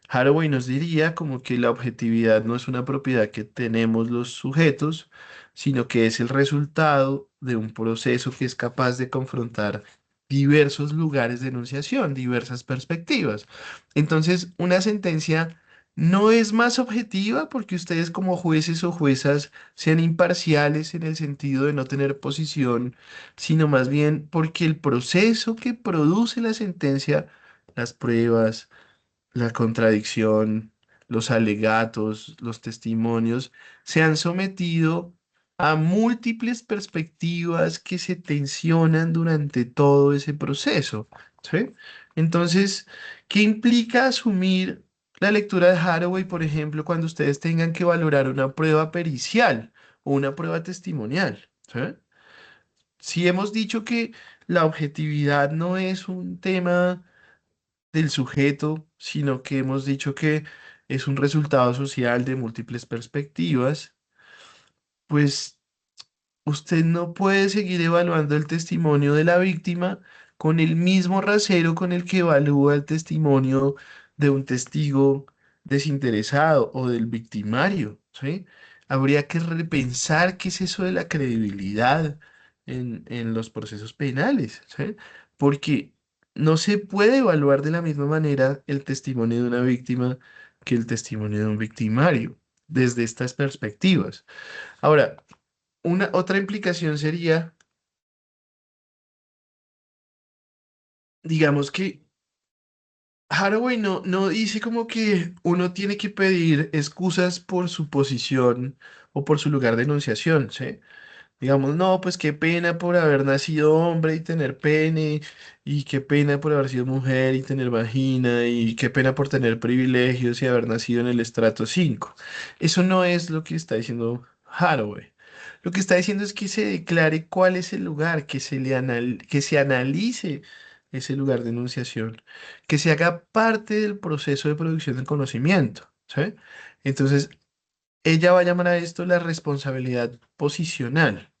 A: Haraway nos diría como que la objetividad no es una propiedad que tenemos los sujetos, sino que es el resultado de un proceso que es capaz de confrontar diversos lugares de enunciación, diversas perspectivas. Entonces, una sentencia no es más objetiva porque ustedes como jueces o juezas sean imparciales en el sentido de no tener posición, sino más bien porque el proceso que produce la sentencia, las pruebas, la contradicción, los alegatos, los testimonios, se han sometido a múltiples perspectivas que se tensionan durante todo ese proceso, ¿sí? Entonces, ¿qué implica asumir la lectura de Haraway, por ejemplo, cuando ustedes tengan que valorar una prueba pericial o una prueba testimonial? ¿Sí? Si hemos dicho que la objetividad no es un tema del sujeto, sino que hemos dicho que es un resultado social de múltiples perspectivas, pues usted no puede seguir evaluando el testimonio de la víctima con el mismo rasero con el que evalúa el testimonio de un testigo desinteresado o del victimario, ¿sí? Habría que repensar qué es eso de la credibilidad en los procesos penales, ¿sí? Porque no se puede evaluar de la misma manera el testimonio de una víctima que el testimonio de un victimario. desde estas perspectivas. Ahora, una otra implicación sería, digamos que Haraway no dice como que uno tiene que pedir excusas por su posición o por su lugar de enunciación, ¿sí? Digamos, no, pues qué pena por haber nacido hombre y tener pene, y qué pena por haber sido mujer y tener vagina, y qué pena por tener privilegios y haber nacido en el estrato 5. Eso no es lo que está diciendo Haraway. Lo que está diciendo es que se declare cuál es el lugar, que se analice ese lugar de enunciación, que se haga parte del proceso de producción del conocimiento, ¿sí? Entonces, ella va a llamar a esto la responsabilidad posicional.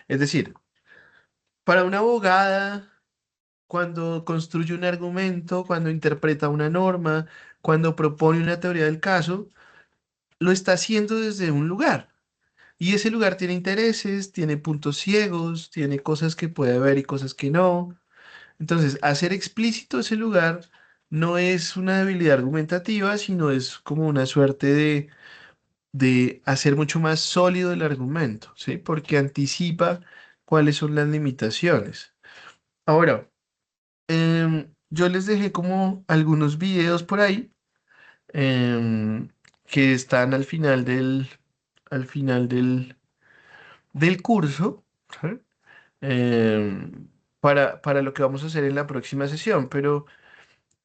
A: Es decir, para una abogada, cuando construye un argumento, cuando interpreta una norma, cuando propone una teoría del caso, lo está haciendo desde un lugar. Y ese lugar tiene intereses, tiene puntos ciegos, tiene cosas que puede ver y cosas que no. Entonces, hacer explícito ese lugar no es una debilidad argumentativa, sino es como una suerte de hacer mucho más sólido el argumento, ¿sí? Porque anticipa cuáles son las limitaciones. Ahora, yo les dejé como algunos videos por ahí em, que están al final del curso, ¿sí? Em, para lo que vamos a hacer en la próxima sesión, pero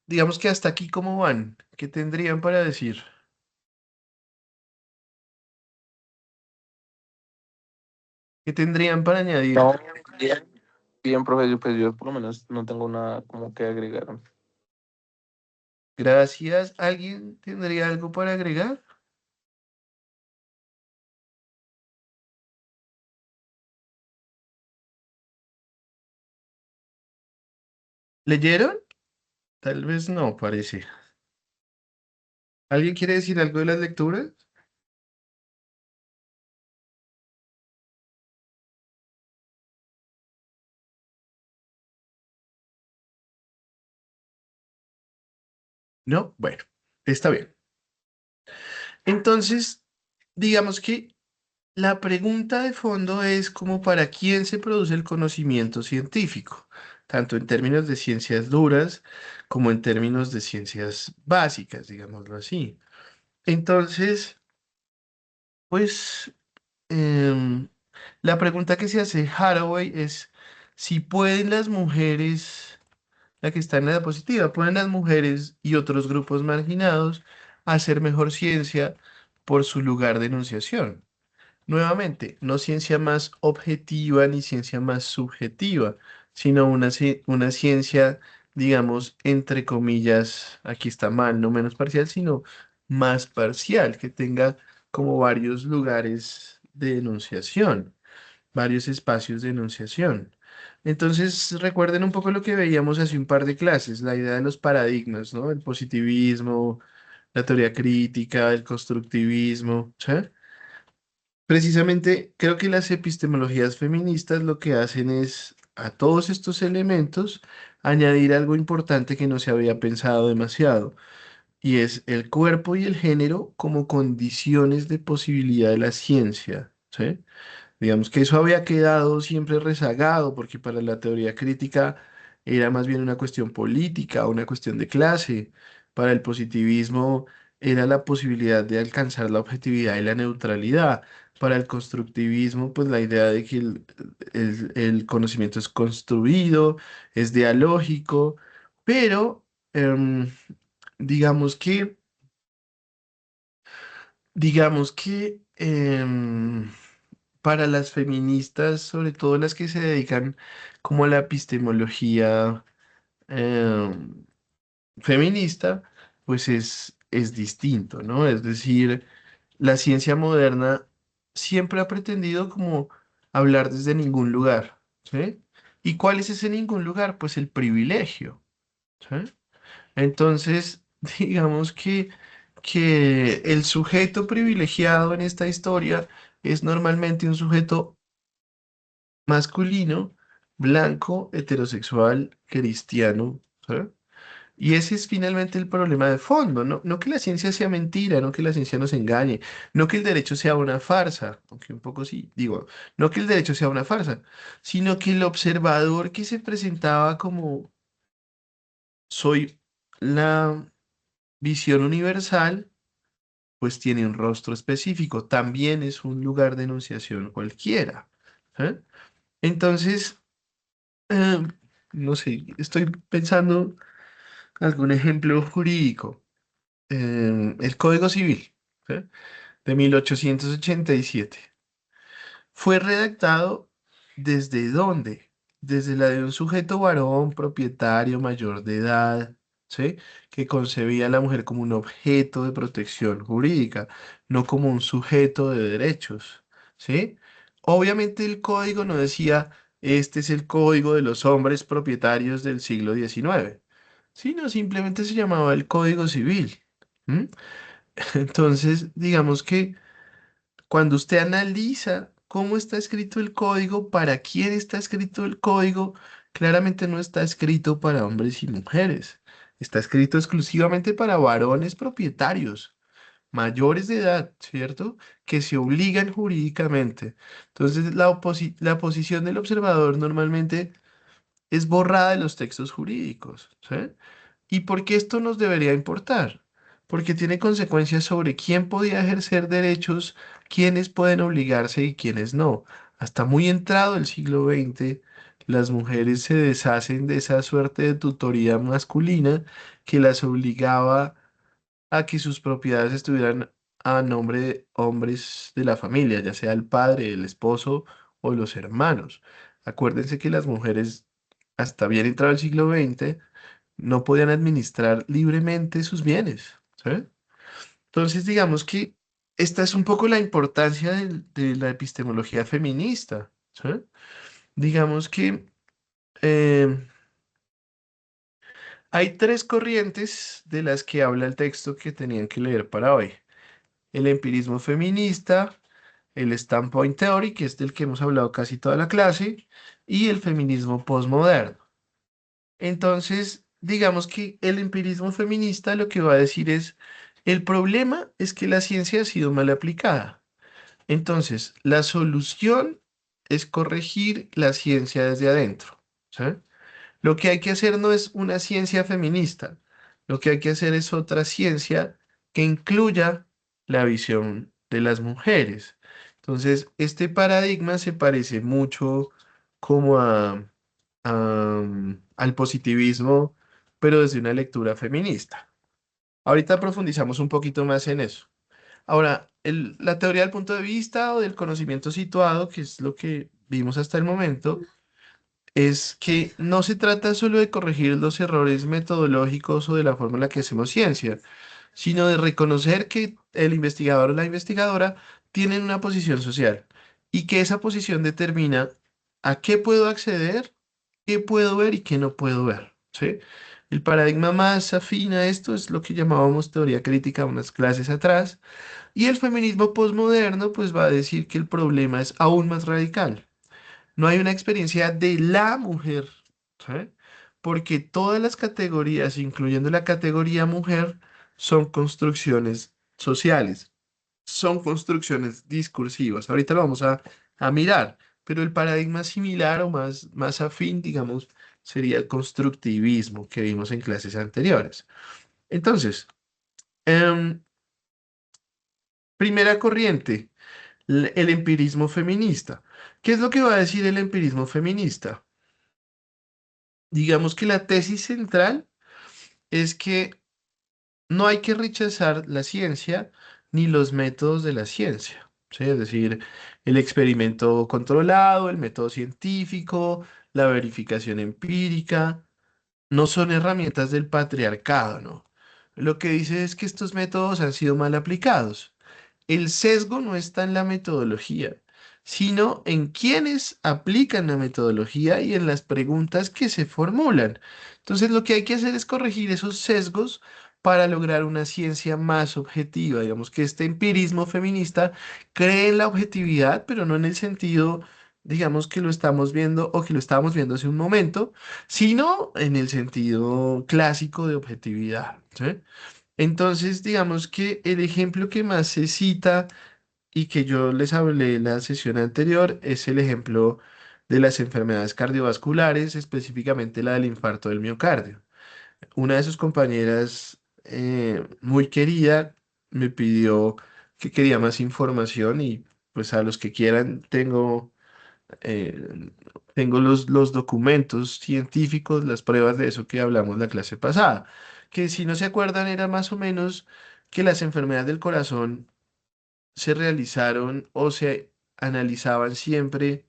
A: digamos que hasta aquí, ¿cómo van? ¿Qué tendrían para decir? ¿Qué tendrían para añadir?
E: No, bien, bien, profe, pues yo por lo menos no tengo nada como que agregar.
A: Gracias. ¿Alguien tendría algo para agregar? ¿Leyeron? Tal vez no, parece. ¿Alguien quiere decir algo de las lecturas? No, bueno, está bien. Entonces, digamos que la pregunta de fondo es como para quién se produce el conocimiento científico, tanto en términos de ciencias duras como en términos de ciencias básicas, digámoslo así. Entonces, pues, em, la pregunta que se hace Haraway es si pueden las mujeres, la que está en la diapositiva, pueden las mujeres y otros grupos marginados hacer mejor ciencia por su lugar de enunciación. Nuevamente, no ciencia más objetiva ni ciencia más subjetiva, sino una ciencia, digamos, entre comillas, aquí está mal, no menos parcial, sino más parcial, que tenga como varios lugares de enunciación, varios espacios de enunciación. Entonces, recuerden un poco lo que veíamos hace un par de clases, la idea de los paradigmas, ¿no? El positivismo, la teoría crítica, el constructivismo, ¿sí? Precisamente creo que las epistemologías feministas lo que hacen es a todos estos elementos añadir algo importante que no se había pensado demasiado, y es el cuerpo y el género como condiciones de posibilidad de la ciencia, ¿sí? Digamos que eso había quedado siempre rezagado porque para la teoría crítica era más bien una cuestión política, una cuestión de clase. Para el positivismo era la posibilidad de alcanzar la objetividad y la neutralidad. Para el constructivismo, pues la idea de que el conocimiento es construido, es dialógico, pero em, digamos que, digamos que para las feministas, sobre todo las que se dedican como a la epistemología em, feminista, pues es distinto, ¿no? Es decir, la ciencia moderna siempre ha pretendido como hablar desde ningún lugar, ¿sí? ¿Y cuál es ese ningún lugar? Pues el privilegio, ¿sí? Entonces, digamos que el sujeto privilegiado en esta historia es normalmente un sujeto masculino, blanco, heterosexual, cristiano, ¿sí? Y ese es finalmente el problema de fondo, no, no que la ciencia sea mentira, no que la ciencia nos engañe, no que el derecho sea una farsa, aunque un poco sí, digo, no que el derecho sea una farsa, sino que el observador que se presentaba como soy la visión universal, pues tiene un rostro específico, también es un lugar de enunciación cualquiera. ¿Eh? Entonces, eh, no sé, estoy pensando algún ejemplo jurídico. El Código Civil, ¿sí? De 1887. Fue redactado ¿desde dónde? Desde la de un sujeto varón, propietario, mayor de edad, ¿sí? Que concebía a la mujer como un objeto de protección jurídica, no como un sujeto de derechos, ¿sí? Obviamente el código no decía, este es el código de los hombres propietarios del siglo XIX, sino simplemente se llamaba el Código Civil. ¿M? Entonces, digamos que cuando usted analiza cómo está escrito el código, para quién está escrito el código, claramente no está escrito para hombres y mujeres. Está escrito exclusivamente para varones propietarios, mayores de edad, ¿cierto? Que se obligan jurídicamente. Entonces, la posición del observador normalmente es borrada de los textos jurídicos, ¿sí? ¿Y por qué esto nos debería importar? Porque tiene consecuencias sobre quién podía ejercer derechos, quiénes pueden obligarse y quiénes no. Hasta muy entrado el siglo XX, las mujeres se deshacen de esa suerte de tutoría masculina que las obligaba a que sus propiedades estuvieran a nombre de hombres de la familia, ya sea el padre, el esposo o los hermanos. Acuérdense que las mujeres, hasta bien entrado el siglo XX, no podían administrar libremente sus bienes, ¿sí? Entonces, digamos que esta es un poco la importancia de la epistemología feminista, ¿sí? Digamos que eh, hay tres corrientes de las que habla el texto que tenían que leer para hoy. El empirismo feminista, el standpoint theory, que es del que hemos hablado casi toda la clase, y el feminismo postmoderno. Entonces, digamos que el empirismo feminista lo que va a decir es, el problema es que la ciencia ha sido mal aplicada. Entonces, la solución es corregir la ciencia desde adentro. ¿Sí? Lo que hay que hacer no es una ciencia feminista, lo que hay que hacer es otra ciencia que incluya la visión de las mujeres. Entonces, este paradigma se parece mucho como al positivismo, pero desde una lectura feminista. Ahorita profundizamos un poquito más en eso. Ahora, la teoría del punto de vista o del conocimiento situado, que es lo que vimos hasta el momento, es que no se trata solo de corregir los errores metodológicos o de la forma en la que hacemos ciencia, sino de reconocer que el investigador o la investigadora tienen una posición social y que esa posición determina a qué puedo acceder, qué puedo ver y qué no puedo ver, ¿sí? El paradigma más afín a esto es lo que llamábamos teoría crítica unas clases atrás, y el feminismo posmoderno pues va a decir que el problema es aún más radical. No hay una experiencia de la mujer, ¿sí? Porque todas las categorías, incluyendo la categoría mujer, son construcciones sociales, son construcciones discursivas. Ahorita lo vamos a mirar, pero el paradigma similar o más afín, digamos, sería el constructivismo que vimos en clases anteriores. Entonces, em, primera corriente, el empirismo feminista. ¿Qué es lo que va a decir el empirismo feminista? Digamos que la tesis central es que no hay que rechazar la ciencia ni los métodos de la ciencia, ¿sí? Es decir, el experimento controlado, el método científico, la verificación empírica, no son herramientas del patriarcado, ¿no? Lo que dice es que estos métodos han sido mal aplicados. El sesgo no está en la metodología, sino en quienes aplican la metodología y en las preguntas que se formulan. Entonces, lo que hay que hacer es corregir esos sesgos para lograr una ciencia más objetiva. Digamos que este empirismo feminista cree en la objetividad, pero no en el sentido digamos que lo estamos viendo o que lo estábamos viendo hace un momento, sino en el sentido clásico de objetividad, ¿sí? Entonces, digamos que el ejemplo que más se cita y que yo les hablé en la sesión anterior es el ejemplo de las enfermedades cardiovasculares, específicamente la del infarto del miocardio. Una de sus compañeras, muy querida, me pidió que quería más información y pues a los que quieran eh, tengo los documentos científicos, las pruebas de eso que hablamos la clase pasada, que si no se acuerdan era más o menos que las enfermedades del corazón se realizaron o se analizaban siempre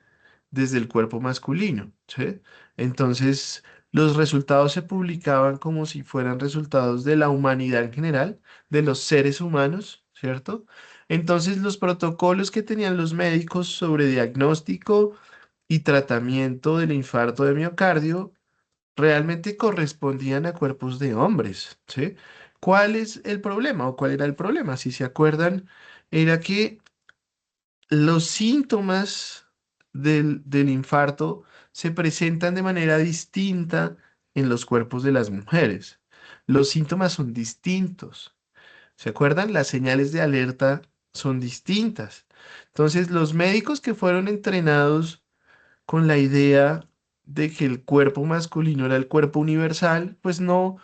A: desde el cuerpo masculino, ¿sí? Entonces, los resultados se publicaban como si fueran resultados de la humanidad en general, de los seres humanos, ¿cierto? Entonces, los protocolos que tenían los médicos sobre diagnóstico y tratamiento del infarto de miocardio realmente correspondían a cuerpos de hombres, ¿sí? ¿Cuál es el problema o cuál era el problema? Si se acuerdan, era que los síntomas del infarto se presentan de manera distinta en los cuerpos de las mujeres. Los síntomas son distintos. ¿Se acuerdan? Las señales de alerta son distintas. Entonces, los médicos que fueron entrenados con la idea de que el cuerpo masculino era el cuerpo universal, pues no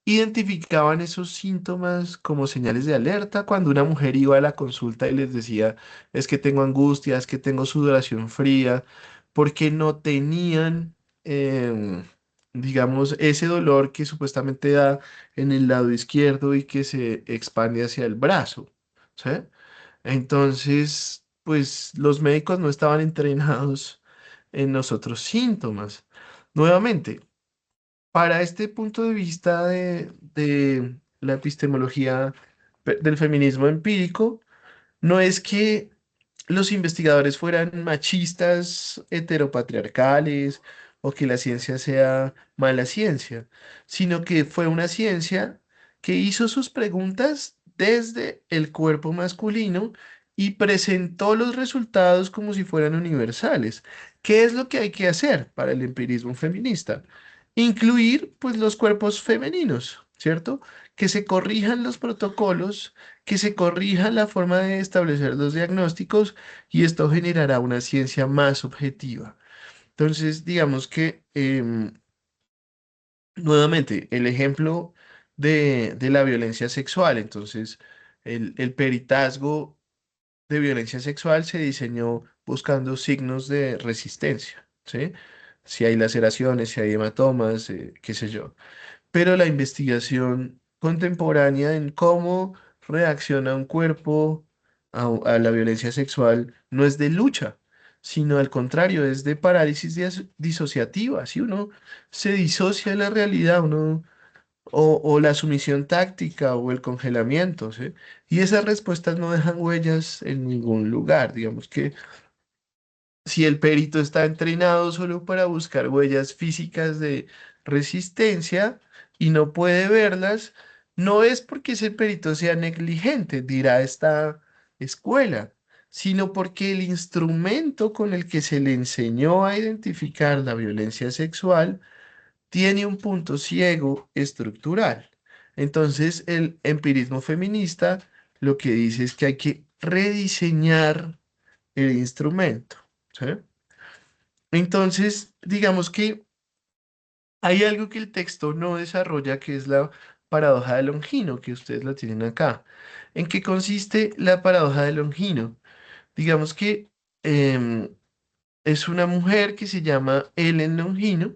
A: identificaban esos síntomas como señales de alerta cuando una mujer iba a la consulta y les decía, es que tengo angustia, es que tengo sudoración fría, porque no tenían, em, digamos, ese dolor que supuestamente da en el lado izquierdo y que se expande hacia el brazo, ¿sí? Entonces, pues los médicos no estaban entrenados en los otros síntomas. Nuevamente, para este punto de vista de la epistemología del feminismo empírico, no es que los investigadores fueran machistas, heteropatriarcales o que la ciencia sea mala ciencia, sino que fue una ciencia que hizo sus preguntas desde el cuerpo masculino y presentó los resultados como si fueran universales. ¿Qué es lo que hay que hacer para el empirismo feminista? Incluir pues los cuerpos femeninos, ¿cierto? Que se corrijan los protocolos, que se corrija la forma de establecer los diagnósticos y esto generará una ciencia más objetiva. Entonces, digamos que nuevamente el ejemplo de la violencia sexual, entonces el peritazgo de violencia sexual se diseñó buscando signos de resistencia, ¿sí? Si hay laceraciones, si hay hematomas, qué sé yo, pero la investigación contemporánea en cómo reacciona un cuerpo a la violencia sexual no es de lucha, sino al contrario, es de parálisis disociativa. Si uno se disocia de la realidad, o la sumisión táctica o el congelamiento, ¿sí? Y esas respuestas no dejan huellas en ningún lugar. Digamos que si el perito está entrenado solo para buscar huellas físicas de resistencia y no puede verlas, no es porque ese perito sea negligente, dirá esta escuela, sino porque el instrumento con el que se le enseñó a identificar la violencia sexual tiene un punto ciego estructural. Entonces, el empirismo feminista lo que dice es que hay que rediseñar el instrumento, ¿sí? Entonces, digamos que hay algo que el texto no desarrolla, que es la paradoja de Longino, que ustedes la tienen acá. ¿En qué consiste la paradoja de Longino? Digamos que em, es una mujer que se llama Ellen Longino,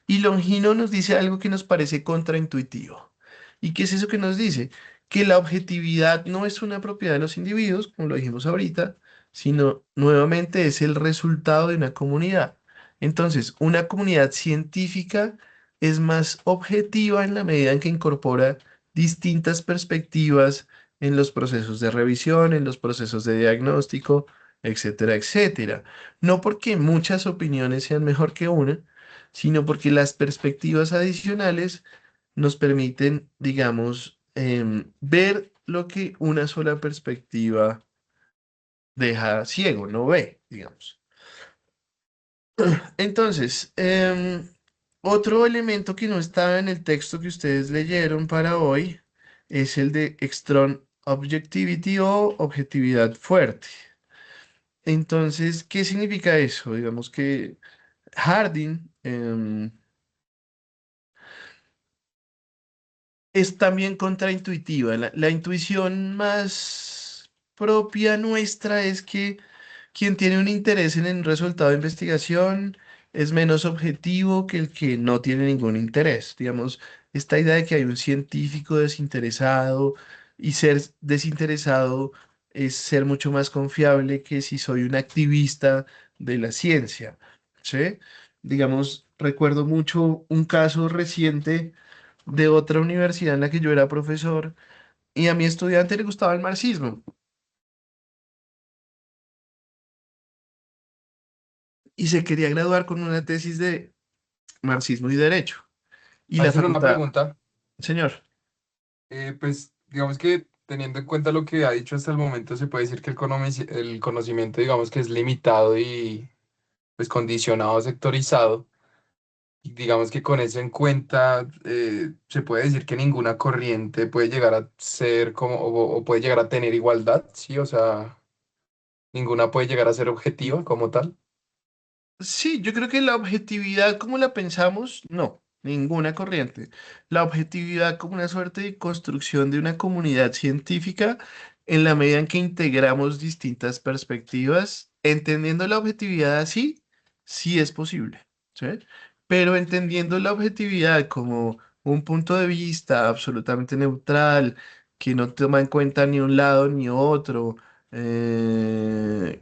A: y Longino nos dice algo que nos parece contraintuitivo. ¿Y qué es eso que nos dice? Que la objetividad no es una propiedad de los individuos, como lo dijimos ahorita, sino nuevamente es el resultado de una comunidad. Entonces, una comunidad científica es más objetiva en la medida en que incorpora distintas perspectivas en los procesos de revisión, en los procesos de diagnóstico, etcétera, etcétera. No porque muchas opiniones sean mejor que una, sino porque las perspectivas adicionales nos permiten, digamos, ver lo que una sola perspectiva deja ciego, no ve, digamos. Entonces, otro elemento que no estaba en el texto que ustedes leyeron para hoy es el de Strong Objectivity o objetividad fuerte. Entonces, ¿qué significa eso? Digamos que Harding es también contraintuitiva. La intuición más propia nuestra es que quien tiene un interés en el resultado de investigación es menos objetivo que el que no tiene ningún interés. Digamos, esta idea de que hay un científico desinteresado y ser desinteresado es ser mucho más confiable que si soy un activista de la ciencia. ¿Sí? Digamos, recuerdo mucho un caso reciente de otra universidad en la que yo era profesor y a mi estudiante le gustaba el marxismo y se quería graduar con una tesis de marxismo y derecho. Y la
B: Hacer una
A: facultad,
B: pregunta.
A: señor,
B: Pues digamos que teniendo en cuenta lo que ha dicho hasta el momento, se puede decir que el conocimiento, digamos que es limitado y pues condicionado, sectorizado. Y digamos que con eso en cuenta, se puede decir que ninguna corriente puede llegar a ser como, o puede llegar a tener igualdad, ¿sí? O sea, ninguna puede llegar a ser objetiva como tal.
A: sí, yo creo que la objetividad como la pensamos, no, ninguna corriente. La objetividad como una suerte de construcción de una comunidad científica en la medida en que integramos distintas perspectivas, entendiendo la objetividad así, sí es posible, ¿sí? Pero entendiendo la objetividad como un punto de vista absolutamente neutral, que no toma en cuenta ni un lado ni otro,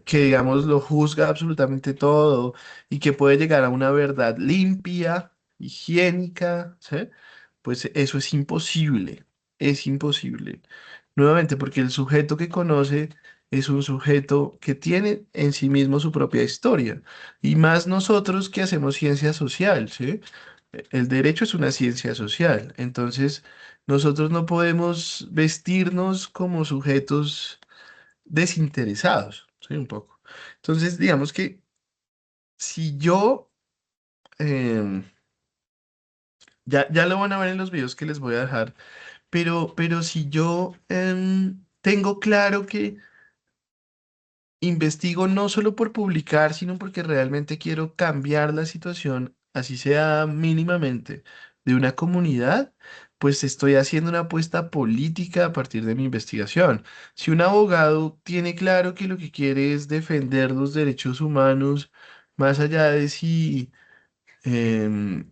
A: que digamos lo juzga absolutamente todo y que puede llegar a una verdad limpia, higiénica, ¿sí? Pues eso es imposible. Nuevamente, porque el sujeto que conoce es un sujeto que tiene en sí mismo su propia historia, y más nosotros que hacemos ciencia social, ¿sí? El derecho es una ciencia social, entonces nosotros no podemos vestirnos como sujetos desinteresados, ¿sí? Un poco. Entonces, digamos que si yo em, ya lo van a ver en los videos que les voy a dejar, pero si yo tengo claro que investigo no solo por publicar, sino porque realmente quiero cambiar la situación, así sea mínimamente, de una comunidad, pues estoy haciendo una apuesta política a partir de mi investigación. Si un abogado tiene claro que lo que quiere es defender los derechos humanos, más allá de si em,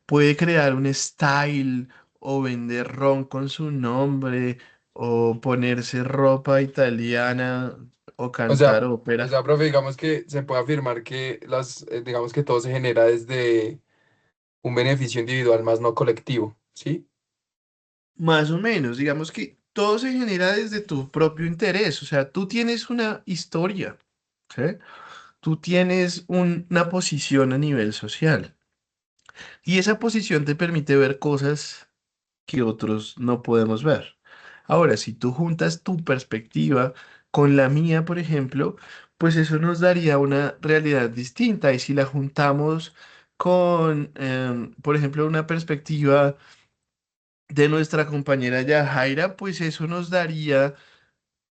A: puede crear un style o vender ron con su nombre o ponerse ropa italiana o
B: O
A: cantar
B: sea,
A: ópera.
B: profe, digamos que se puede afirmar que digamos que todo se genera desde un beneficio individual más no colectivo, ¿sí?
A: Más o menos, digamos que todo se genera desde tu propio interés, o sea, tú tienes una historia, ¿sí? Tú tienes una posición a nivel social y esa posición te permite ver cosas que otros no podemos ver. Ahora, si tú juntas tu perspectiva con la mía, por ejemplo, pues eso nos daría una realidad distinta. Y si la juntamos con, por ejemplo, una perspectiva de nuestra compañera Yajaira, pues eso nos daría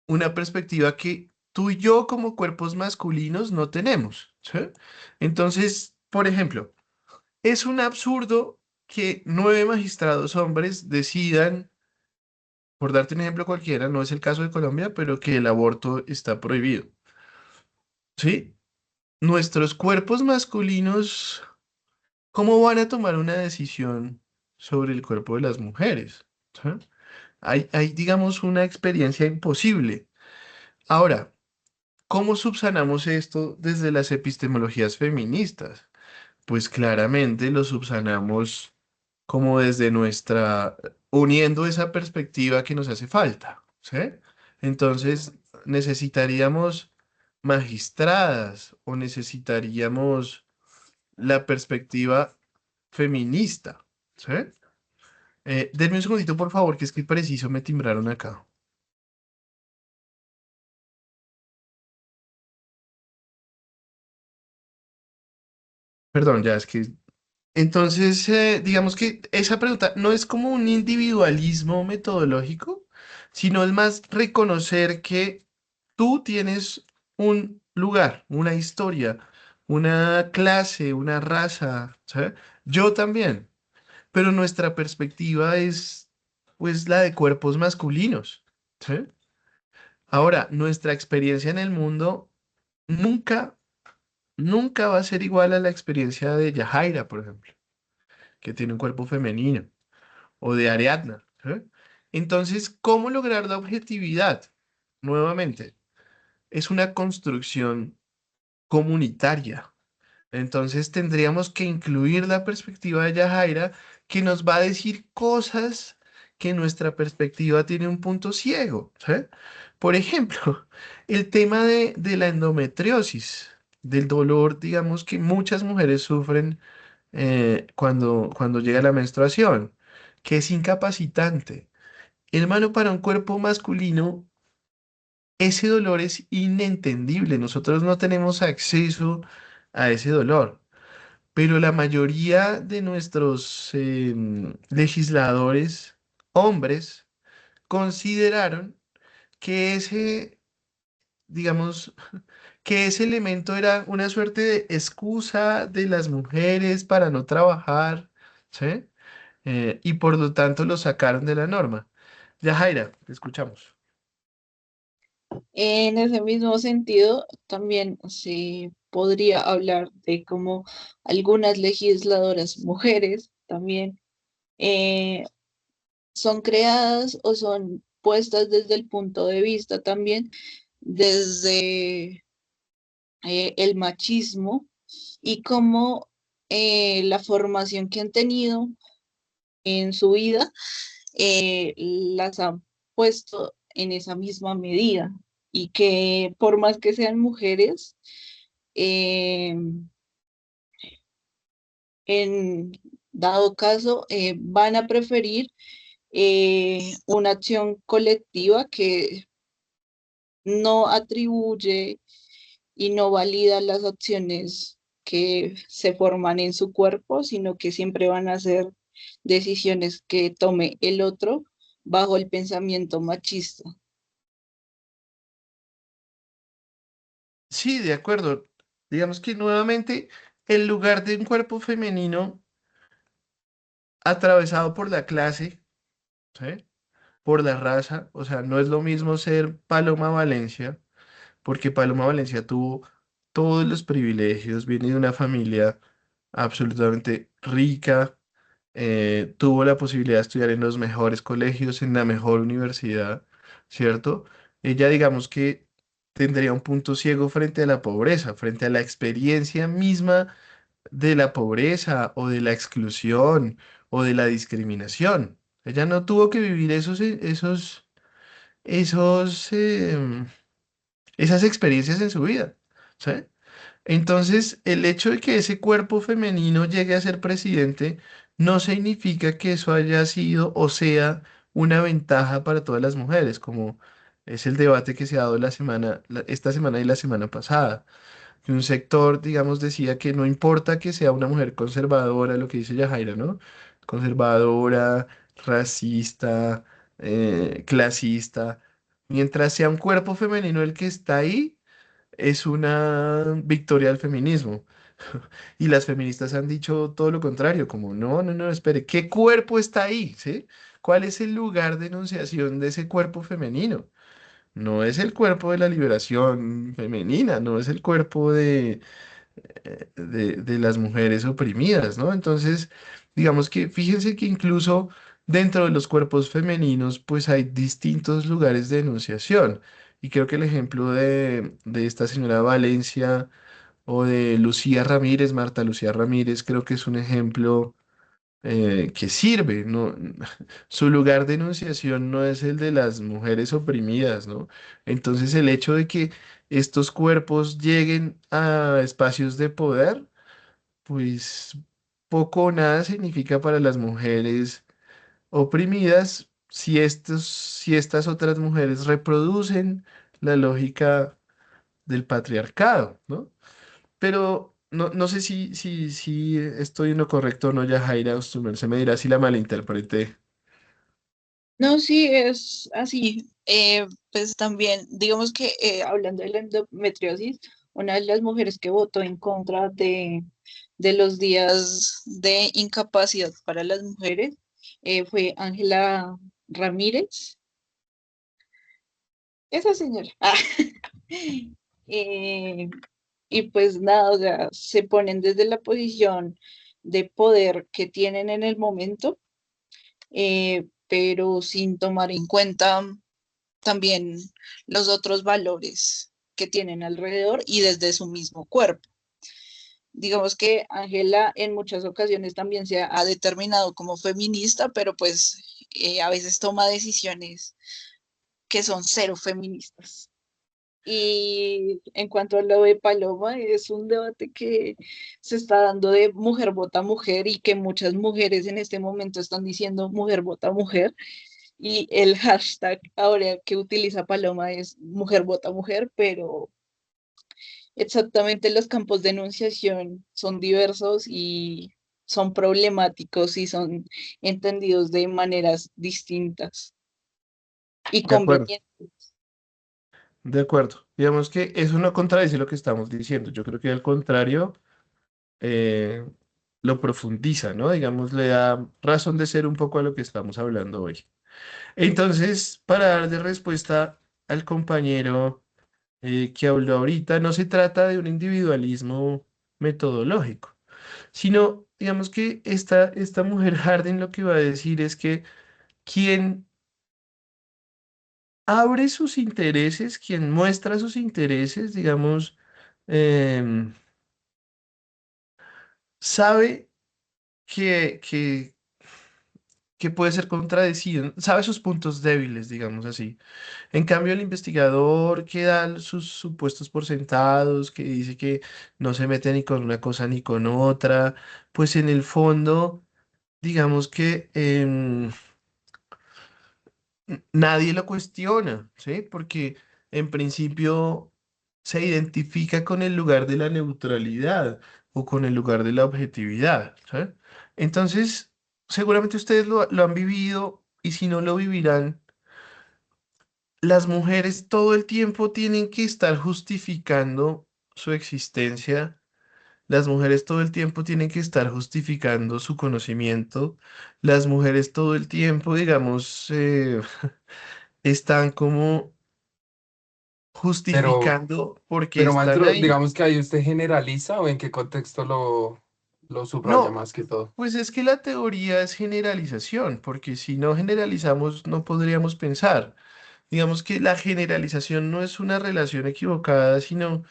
A: una perspectiva que tú y yo como cuerpos masculinos no tenemos, ¿sí? Entonces, por ejemplo, es un absurdo que 9 magistrados hombres decidan, por darte un ejemplo cualquiera, no es el caso de Colombia, pero que el aborto está prohibido. ¿Sí? Nuestros cuerpos masculinos, ¿cómo van a tomar una decisión sobre el cuerpo de las mujeres? ¿Sí? Hay, digamos, una experiencia imposible. Ahora, ¿cómo subsanamos esto desde las epistemologías feministas? Pues claramente lo subsanamos como desde nuestra, uniendo esa perspectiva que nos hace falta, ¿sí? Entonces, necesitaríamos magistradas o necesitaríamos la perspectiva feminista, ¿sí? Denme un segundito, por favor, que es que preciso me timbraron acá. Perdón, ya es que... Entonces, digamos que esa pregunta no es como un individualismo metodológico, sino es más reconocer que tú tienes un lugar, una historia, una clase, una raza, ¿sabes? Yo también, pero nuestra perspectiva es pues la de cuerpos masculinos, ¿sí? Ahora, nuestra experiencia en el mundo nunca, nunca va a ser igual a la experiencia de Yajaira, por ejemplo, que tiene un cuerpo femenino, o de Ariadna, ¿sí? Entonces, ¿cómo lograr la objetividad? Nuevamente, es una construcción comunitaria. Entonces tendríamos que incluir la perspectiva de Yajaira, que nos va a decir cosas que nuestra perspectiva tiene un punto ciego, ¿sí? Por ejemplo, el tema de la endometriosis, del dolor, digamos, que muchas mujeres sufren cuando llega la menstruación, que es incapacitante. Hermano, para un cuerpo masculino, ese dolor es inentendible. Nosotros no tenemos acceso a ese dolor. Pero la mayoría de nuestros legisladores, hombres, consideraron que digamos, que ese elemento era una suerte de excusa de las mujeres para no trabajar, ¿sí? Y por lo tanto lo sacaron de la norma. Ya, Jaira, te escuchamos.
F: En ese mismo sentido, también se podría hablar de cómo algunas legisladoras mujeres también eh, son creadas o son puestas desde el punto de vista también desde el machismo y cómo la formación que han tenido en su vida las ha puesto en esa misma medida y que por más que sean mujeres, eh, en dado caso, van a preferir una acción colectiva que no atribuye y no valida las acciones que se forman en su cuerpo, sino que siempre van a ser decisiones que tome el otro bajo el pensamiento machista.
A: Sí, de acuerdo. Digamos que nuevamente el lugar de un cuerpo femenino atravesado por la clase, ¿sí? Por la raza, o sea, no es lo mismo ser Paloma Valencia, porque Paloma Valencia tuvo todos los privilegios, viene de una familia absolutamente rica, tuvo la posibilidad de estudiar en los mejores colegios, en la mejor universidad, ¿cierto? Ella, digamos que tendría un punto ciego frente a la pobreza, frente a la experiencia misma de la pobreza o de la exclusión o de la discriminación. Ella no tuvo que vivir esos, esas experiencias en su vida, ¿sí? Entonces, el hecho de que ese cuerpo femenino llegue a ser presidente no significa que eso haya sido o sea una ventaja para todas las mujeres, como es el debate que se ha dado esta semana y la semana pasada. Que un sector, digamos, decía que no importa que sea una mujer conservadora, lo que dice Yajaira, ¿no? Conservadora, racista, clasista, mientras sea un cuerpo femenino el que está ahí, es una victoria del feminismo. Y las feministas han dicho todo lo contrario, como no, no, no, espere, ¿qué cuerpo está ahí? ¿Sí? ¿Cuál es el lugar de enunciación de ese cuerpo femenino? No es el cuerpo de la liberación femenina, no es el cuerpo de las mujeres oprimidas, ¿no? Entonces, digamos que fíjense que incluso dentro de los cuerpos femeninos, pues hay distintos lugares de enunciación. Y creo que el ejemplo de esta señora Valencia o de Lucía Ramírez, Marta Lucía Ramírez, creo que es un ejemplo que sirve, ¿no? Su lugar de enunciación no es el de las mujeres oprimidas, ¿no? Entonces el hecho de que estos cuerpos lleguen a espacios de poder, pues poco o nada significa para las mujeres oprimidas si estas otras mujeres reproducen la lógica del patriarcado, ¿no? Pero no sé si estoy en lo correcto o no, Yajaira, se me dirá si la malinterpreté.
F: No, sí, es así. Pues también, digamos que hablando de la endometriosis, una de las mujeres que votó en contra de los días de incapacidad para las mujeres fue Ángela Ramírez, esa señora. Eh, y pues nada, o sea, se ponen desde la posición de poder que tienen en el momento, pero sin tomar en cuenta también los otros valores que tienen alrededor y desde su mismo cuerpo. Digamos que Ángela en muchas ocasiones también se ha determinado como feminista, pero pues a veces toma decisiones que son cero feministas. Y en cuanto a lo de Paloma, es un debate que se está dando de mujer vota mujer y que muchas mujeres en este momento están diciendo mujer vota mujer. Y el hashtag ahora que utiliza Paloma es mujer vota mujer, pero exactamente los campos de enunciación son diversos y son problemáticos y son entendidos de maneras distintas y
A: De acuerdo,
F: convenientes.
A: de acuerdo. Digamos que eso no contradice lo que estamos diciendo. Yo creo que al contrario, eh, lo profundiza, ¿no? Digamos, le da razón de ser un poco a lo que estamos hablando hoy. Entonces, para dar de respuesta al compañero que habló ahorita, no se trata de un individualismo metodológico, sino, digamos que esta mujer Harding lo que va a decir es que quien abre sus intereses, quien muestra sus intereses, digamos, em, sabe que puede ser contradecido, sabe sus puntos débiles, digamos así. En cambio, el investigador que da sus supuestos por sentados, que dice que no se mete ni con una cosa ni con otra, pues en el fondo, digamos que nadie lo cuestiona, ¿sí? Porque en principio se identifica con el lugar de la neutralidad o con el lugar de la objetividad, ¿sí? Entonces, seguramente ustedes lo han vivido y si no lo vivirán, las mujeres todo el tiempo tienen que estar justificando su existencia. Las mujeres todo el tiempo tienen que estar justificando su conocimiento. Las mujeres todo el tiempo, digamos, están como
B: Pero,
A: justificando por qué
B: pero
A: están
B: maestro,
A: ahí.
B: digamos que ahí usted generaliza o en qué contexto lo subraya
A: No,
B: más que todo.
A: pues es que la teoría es generalización, porque si no generalizamos no podríamos pensar. Digamos que la generalización no es una relación equivocada, sino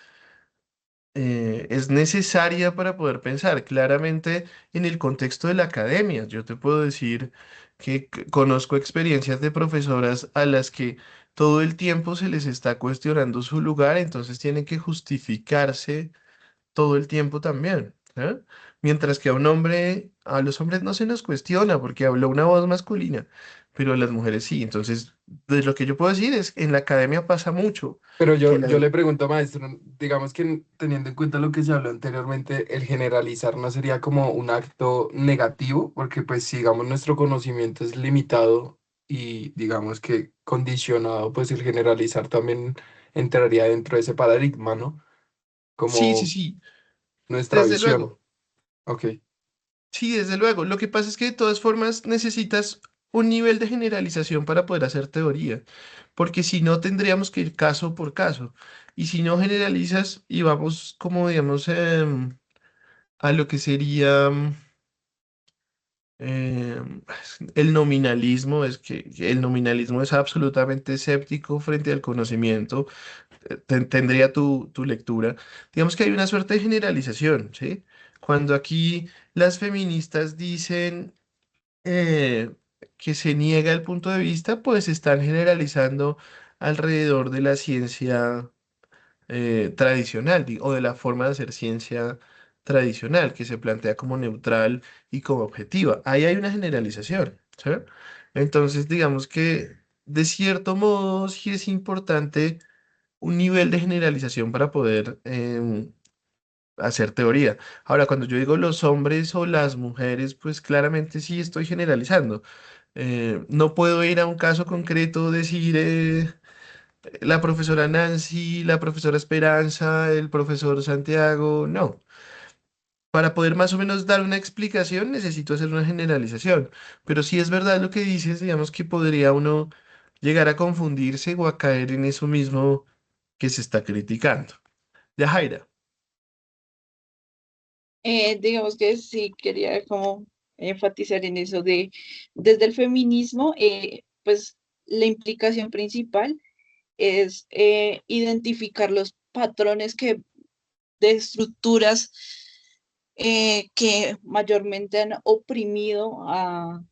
A: es necesaria para poder pensar claramente en el contexto de la academia. Yo te puedo decir que conozco experiencias de profesoras a las que todo el tiempo se les está cuestionando su lugar, entonces tienen que justificarse todo el tiempo también. ¿Eh? Mientras que a un hombre, a los hombres no se nos cuestiona porque habló una voz masculina, pero a las mujeres sí. Entonces, de lo que yo puedo decir es, en la academia pasa mucho
B: Pero
A: que
B: yo le pregunto, maestro, digamos que teniendo en cuenta lo que se habló anteriormente, el generalizar no sería como un acto negativo, porque pues si digamos nuestro conocimiento es limitado y digamos que condicionado, pues el generalizar también entraría dentro de ese paradigma, ¿no?
A: sí, sí,
B: Como
A: sí,
B: nuestra
A: desde
B: visión.
A: luego.
B: Ok.
A: Sí, desde luego. Lo que pasa es que de todas formas necesitas un nivel de generalización para poder hacer teoría, porque si no tendríamos que ir caso por caso. Y si no generalizas y vamos como digamos a lo que sería el nominalismo, es que el nominalismo es absolutamente escéptico frente al conocimiento, tendría tu lectura. Digamos que hay una suerte de generalización, ¿sí? Cuando aquí las feministas dicen eh, que se niega el punto de vista, pues están generalizando alrededor de la ciencia tradicional o de la forma de hacer ciencia tradicional, que se plantea como neutral y como objetiva. Ahí hay una generalización, ¿sí? Entonces, digamos que de cierto modo sí es importante un nivel de generalización para poder hacer teoría. Ahora, cuando yo digo los hombres o las mujeres, pues claramente sí estoy generalizando. No puedo ir a un caso concreto, decir la profesora Nancy, la profesora Esperanza, el profesor Santiago, no. Para poder más o menos dar una explicación necesito hacer una generalización. Pero sí es verdad lo que dices, digamos que podría uno llegar a confundirse o a caer en eso mismo que se está criticando. Yajaira.
F: Digamos que sí quería como enfatizar en eso de, desde el feminismo, pues la implicación principal es identificar los patrones de estructuras que mayormente han oprimido a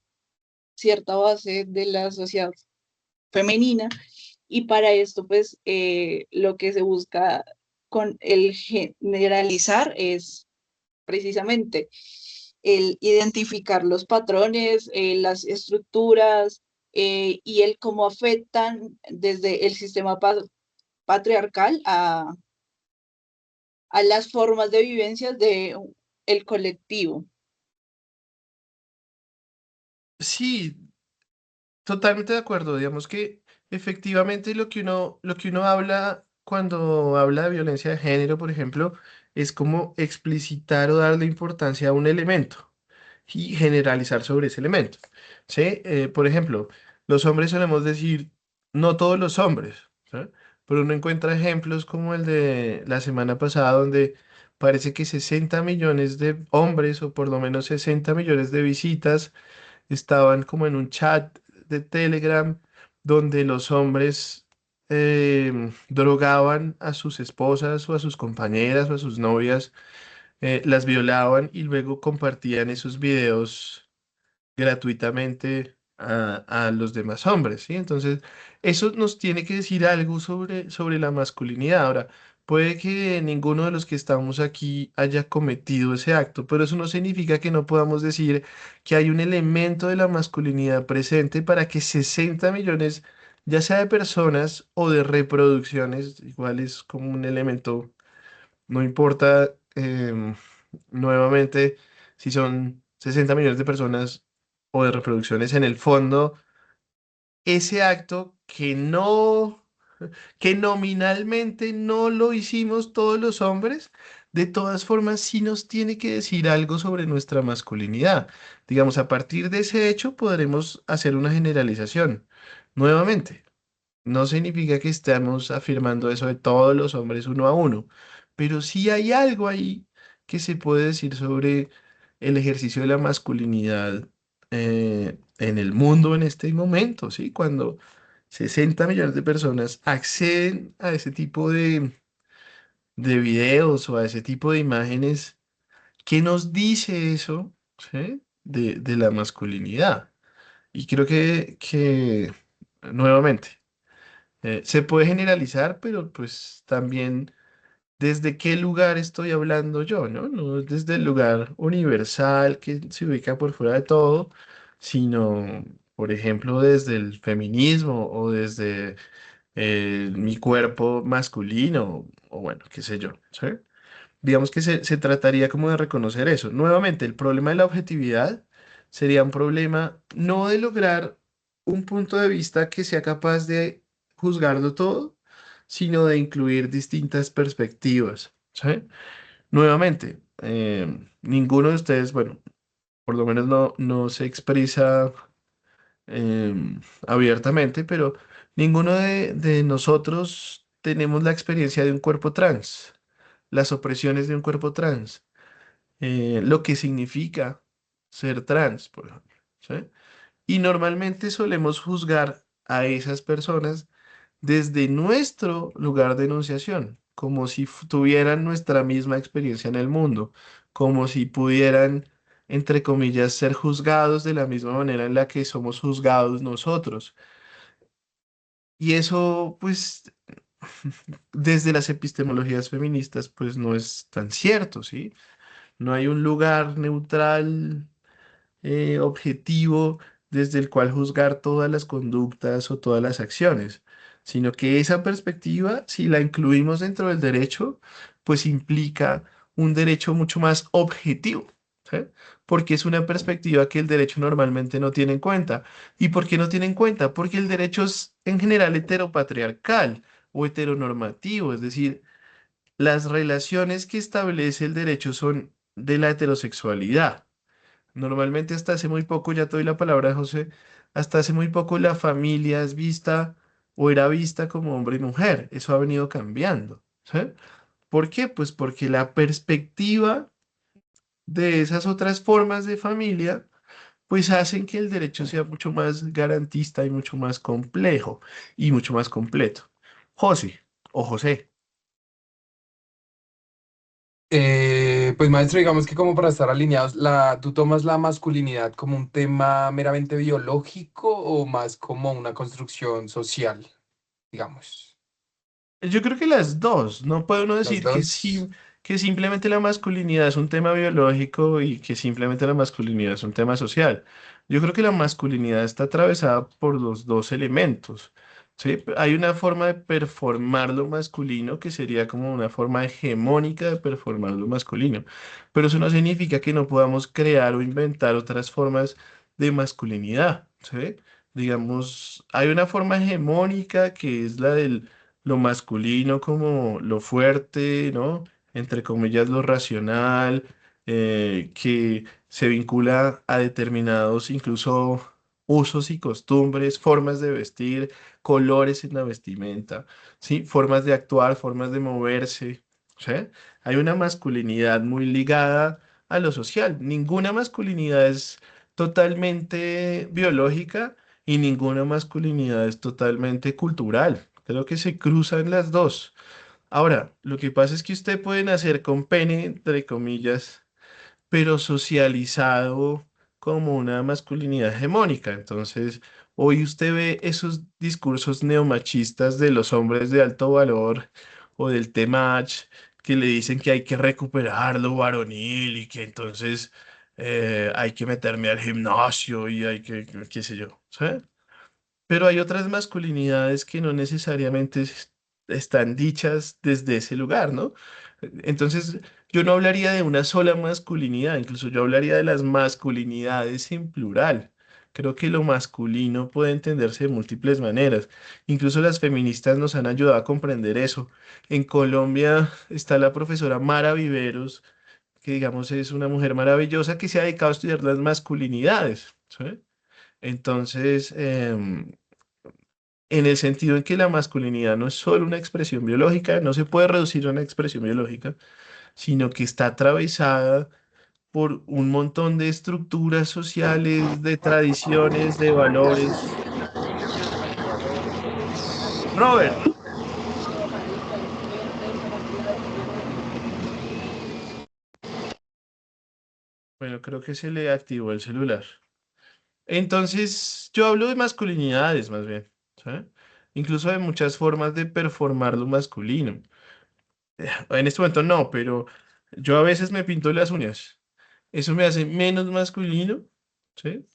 F: cierta base de la sociedad femenina, y para esto pues lo que se busca con el generalizar es precisamente el identificar los patrones, las estructuras, y el cómo afectan desde el sistema patriarcal a las formas de vivencia de el colectivo.
A: Sí, totalmente de acuerdo. Digamos que efectivamente lo que uno habla cuando habla de violencia de género, por ejemplo, es como explicitar o darle importancia a un elemento y generalizar sobre ese elemento. ¿Sí? Por ejemplo, los hombres solemos decir, no todos los hombres, ¿sí? Pero uno encuentra ejemplos como el de la semana pasada, donde parece que 60 millones de hombres, o por lo menos 60 millones de visitas, estaban como en un chat de Telegram donde los hombres drogaban a sus esposas o a sus compañeras o a sus novias, las violaban y luego compartían esos videos gratuitamente a los demás hombres, ¿sí? Entonces, eso nos tiene que decir algo sobre la masculinidad. Ahora, puede que ninguno de los que estamos aquí haya cometido ese acto, pero eso no significa que no podamos decir que hay un elemento de la masculinidad presente para que 60 millones, ya sea de personas o de reproducciones, igual es como un elemento, no importa, nuevamente, si son 60 millones de personas o de reproducciones, en el fondo, ese acto que nominalmente no lo hicimos todos los hombres, de todas formas sí nos tiene que decir algo sobre nuestra masculinidad. Digamos, a partir de ese hecho podremos hacer una generalización. Nuevamente. No significa que estemos afirmando eso de todos los hombres uno a uno, pero sí hay algo ahí que se puede decir sobre el ejercicio de la masculinidad en el mundo en este momento, ¿sí? Cuando 60 millones de personas acceden a ese tipo de videos o a ese tipo de imágenes, ¿qué nos dice eso, ¿sí? De la masculinidad? Y creo que nuevamente. Se puede generalizar, pero pues también desde qué lugar estoy hablando yo, ¿no? No es desde el lugar universal que se ubica por fuera de todo, sino, por ejemplo, desde el feminismo o desde mi cuerpo masculino, o bueno, qué sé yo, ¿sí? Digamos que se trataría como de reconocer eso. Nuevamente, el problema de la objetividad sería un problema no de lograr un punto de vista que sea capaz de juzgarlo todo, sino de incluir distintas perspectivas, ¿sí? Nuevamente, ninguno de ustedes, bueno, por lo menos no se expresa abiertamente, pero ninguno de nosotros tenemos la experiencia de un cuerpo trans, las opresiones de un cuerpo trans, lo que significa ser trans, por ejemplo, ¿sí? Y normalmente solemos juzgar a esas personas desde nuestro lugar de enunciación, como si tuvieran nuestra misma experiencia en el mundo, como si pudieran, entre comillas, ser juzgados de la misma manera en la que somos juzgados nosotros. Y eso, pues, desde las epistemologías feministas, pues no es tan cierto, ¿sí? No hay un lugar neutral, objetivo, desde el cual juzgar todas las conductas o todas las acciones, sino que esa perspectiva, si la incluimos dentro del derecho, pues implica un derecho mucho más objetivo, ¿sí? Porque es una perspectiva que el derecho normalmente no tiene en cuenta. ¿Y por qué no tiene en cuenta? Porque el derecho es en general heteropatriarcal o heteronormativo, es decir, las relaciones que establece el derecho son de la heterosexualidad. Normalmente hasta hace muy poco, ya te doy la palabra, José, hasta hace muy poco la familia es vista o era vista como hombre y mujer. Eso ha venido cambiando. ¿Sí? ¿Por qué? Pues porque la perspectiva de esas otras formas de familia, pues hacen que el derecho sea mucho más garantista y mucho más complejo y mucho más completo. José o José.
B: Pues maestro, digamos que como para estar alineados, ¿tú tomas la masculinidad como un tema meramente biológico o más como una construcción social, digamos?
A: Yo creo que las dos. No puede uno
B: Las
A: decir que
B: dos.
A: que simplemente la masculinidad es un tema biológico y que simplemente la masculinidad es un tema social. Yo creo que la masculinidad está atravesada por los dos elementos. ¿Sí? Hay una forma de performar lo masculino que sería como una forma hegemónica de performar lo masculino. Pero eso no significa que no podamos crear o inventar otras formas de masculinidad. ¿Sí? Digamos, hay una forma hegemónica que es la del lo masculino como lo fuerte, ¿no? Entre comillas, lo racional, que se vincula a determinados incluso usos y costumbres, formas de vestir, colores en la vestimenta, ¿sí? Formas de actuar, formas de moverse, ¿sí? Hay una masculinidad muy ligada a lo social. Ninguna masculinidad es totalmente biológica y ninguna masculinidad es totalmente cultural. Creo que se cruzan las dos. Ahora, lo que pasa es que usted puede nacer con pene, entre comillas, pero socializado como una masculinidad hegemónica. Entonces, hoy usted ve esos discursos neomachistas de los hombres de alto valor o del Temach que le dicen que hay que recuperar lo varonil y que entonces hay que meterme al gimnasio y hay que, qué sé yo, ¿sabes? Pero hay otras masculinidades que no necesariamente están dichas desde ese lugar, ¿no? Entonces, yo no hablaría de una sola masculinidad, incluso yo hablaría de las masculinidades en plural. Creo que lo masculino puede entenderse de múltiples maneras. Incluso las feministas nos han ayudado a comprender eso. En Colombia está la profesora Mara Viveros, que digamos es una mujer maravillosa que se ha dedicado a estudiar las masculinidades, ¿sí? Entonces, en el sentido en que la masculinidad no es solo una expresión biológica, no se puede reducir a una expresión biológica, sino que está atravesada por un montón de estructuras sociales, de tradiciones, de valores. Robert, bueno, creo que se le activó el celular. Entonces, yo hablo de masculinidades más bien, ¿sí? Incluso de muchas formas de performar lo masculino. En este momento no, pero yo a veces me pinto las uñas. Eso me hace menos masculino, ¿sí?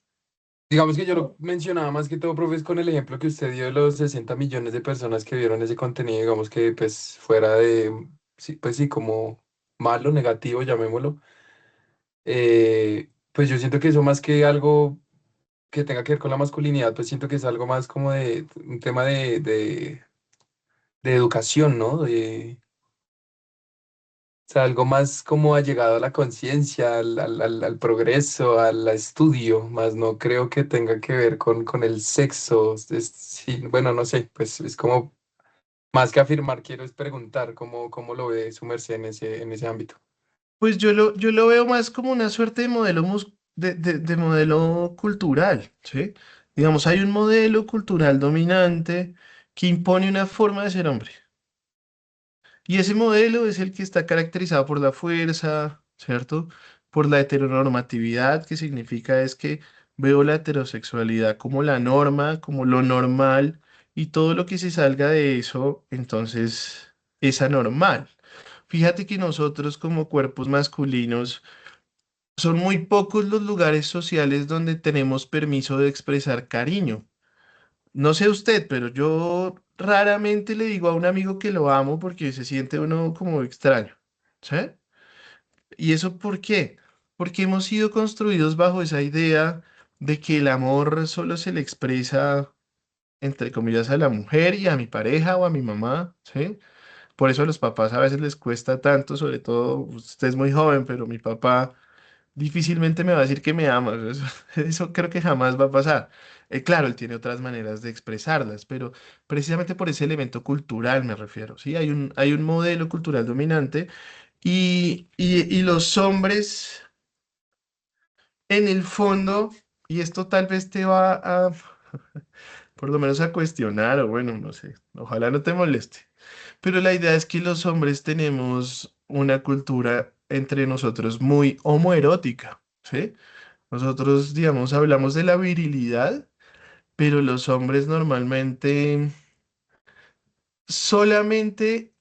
B: Digamos que yo lo mencionaba más que todo, profe, es con el ejemplo que usted dio de los 60 millones de personas que vieron ese contenido, digamos que pues fuera de, sí, pues sí, como malo, negativo, llamémoslo. Pues yo siento que eso más que algo que tenga que ver con la masculinidad, pues siento que es algo más como de un tema de educación, ¿no? O sea, algo más como allegado a la conciencia, al progreso, al estudio, más no creo que tenga que ver con el sexo. Sí, bueno, no sé, pues es como más que afirmar, quiero es preguntar cómo lo ve su merced en ese ámbito.
A: Pues yo lo veo más como una suerte de modelo, de modelo cultural, ¿sí? Digamos, hay un modelo cultural dominante que impone una forma de ser hombre. Y ese modelo es el que está caracterizado por la fuerza, ¿cierto? Por la heteronormatividad, que significa es que veo la heterosexualidad como la norma, como lo normal, y todo lo que se salga de eso, entonces es anormal. Fíjate que nosotros como cuerpos masculinos son muy pocos los lugares sociales donde tenemos permiso de expresar cariño. No sé usted, pero yo raramente le digo a un amigo que lo amo porque se siente uno como extraño, ¿sí? ¿Y eso por qué? Porque hemos sido construidos bajo esa idea de que el amor solo se le expresa, entre comillas, a la mujer y a mi pareja o a mi mamá, ¿sí? Por eso a los papás a veces les cuesta tanto, sobre todo, usted es muy joven, pero mi papá difícilmente me va a decir que me ama. Eso creo que jamás va a pasar. Claro, él tiene otras maneras de expresarlas, pero precisamente por ese elemento cultural me refiero, ¿sí? Hay un modelo cultural dominante y los hombres, en el fondo, y esto tal vez te va a, por lo menos a cuestionar, o bueno, no sé, ojalá no te moleste. Pero la idea es que los hombres tenemos una cultura entre nosotros muy homoerótica, ¿sí? Nosotros, digamos, hablamos de la virilidad, pero los hombres normalmente solamente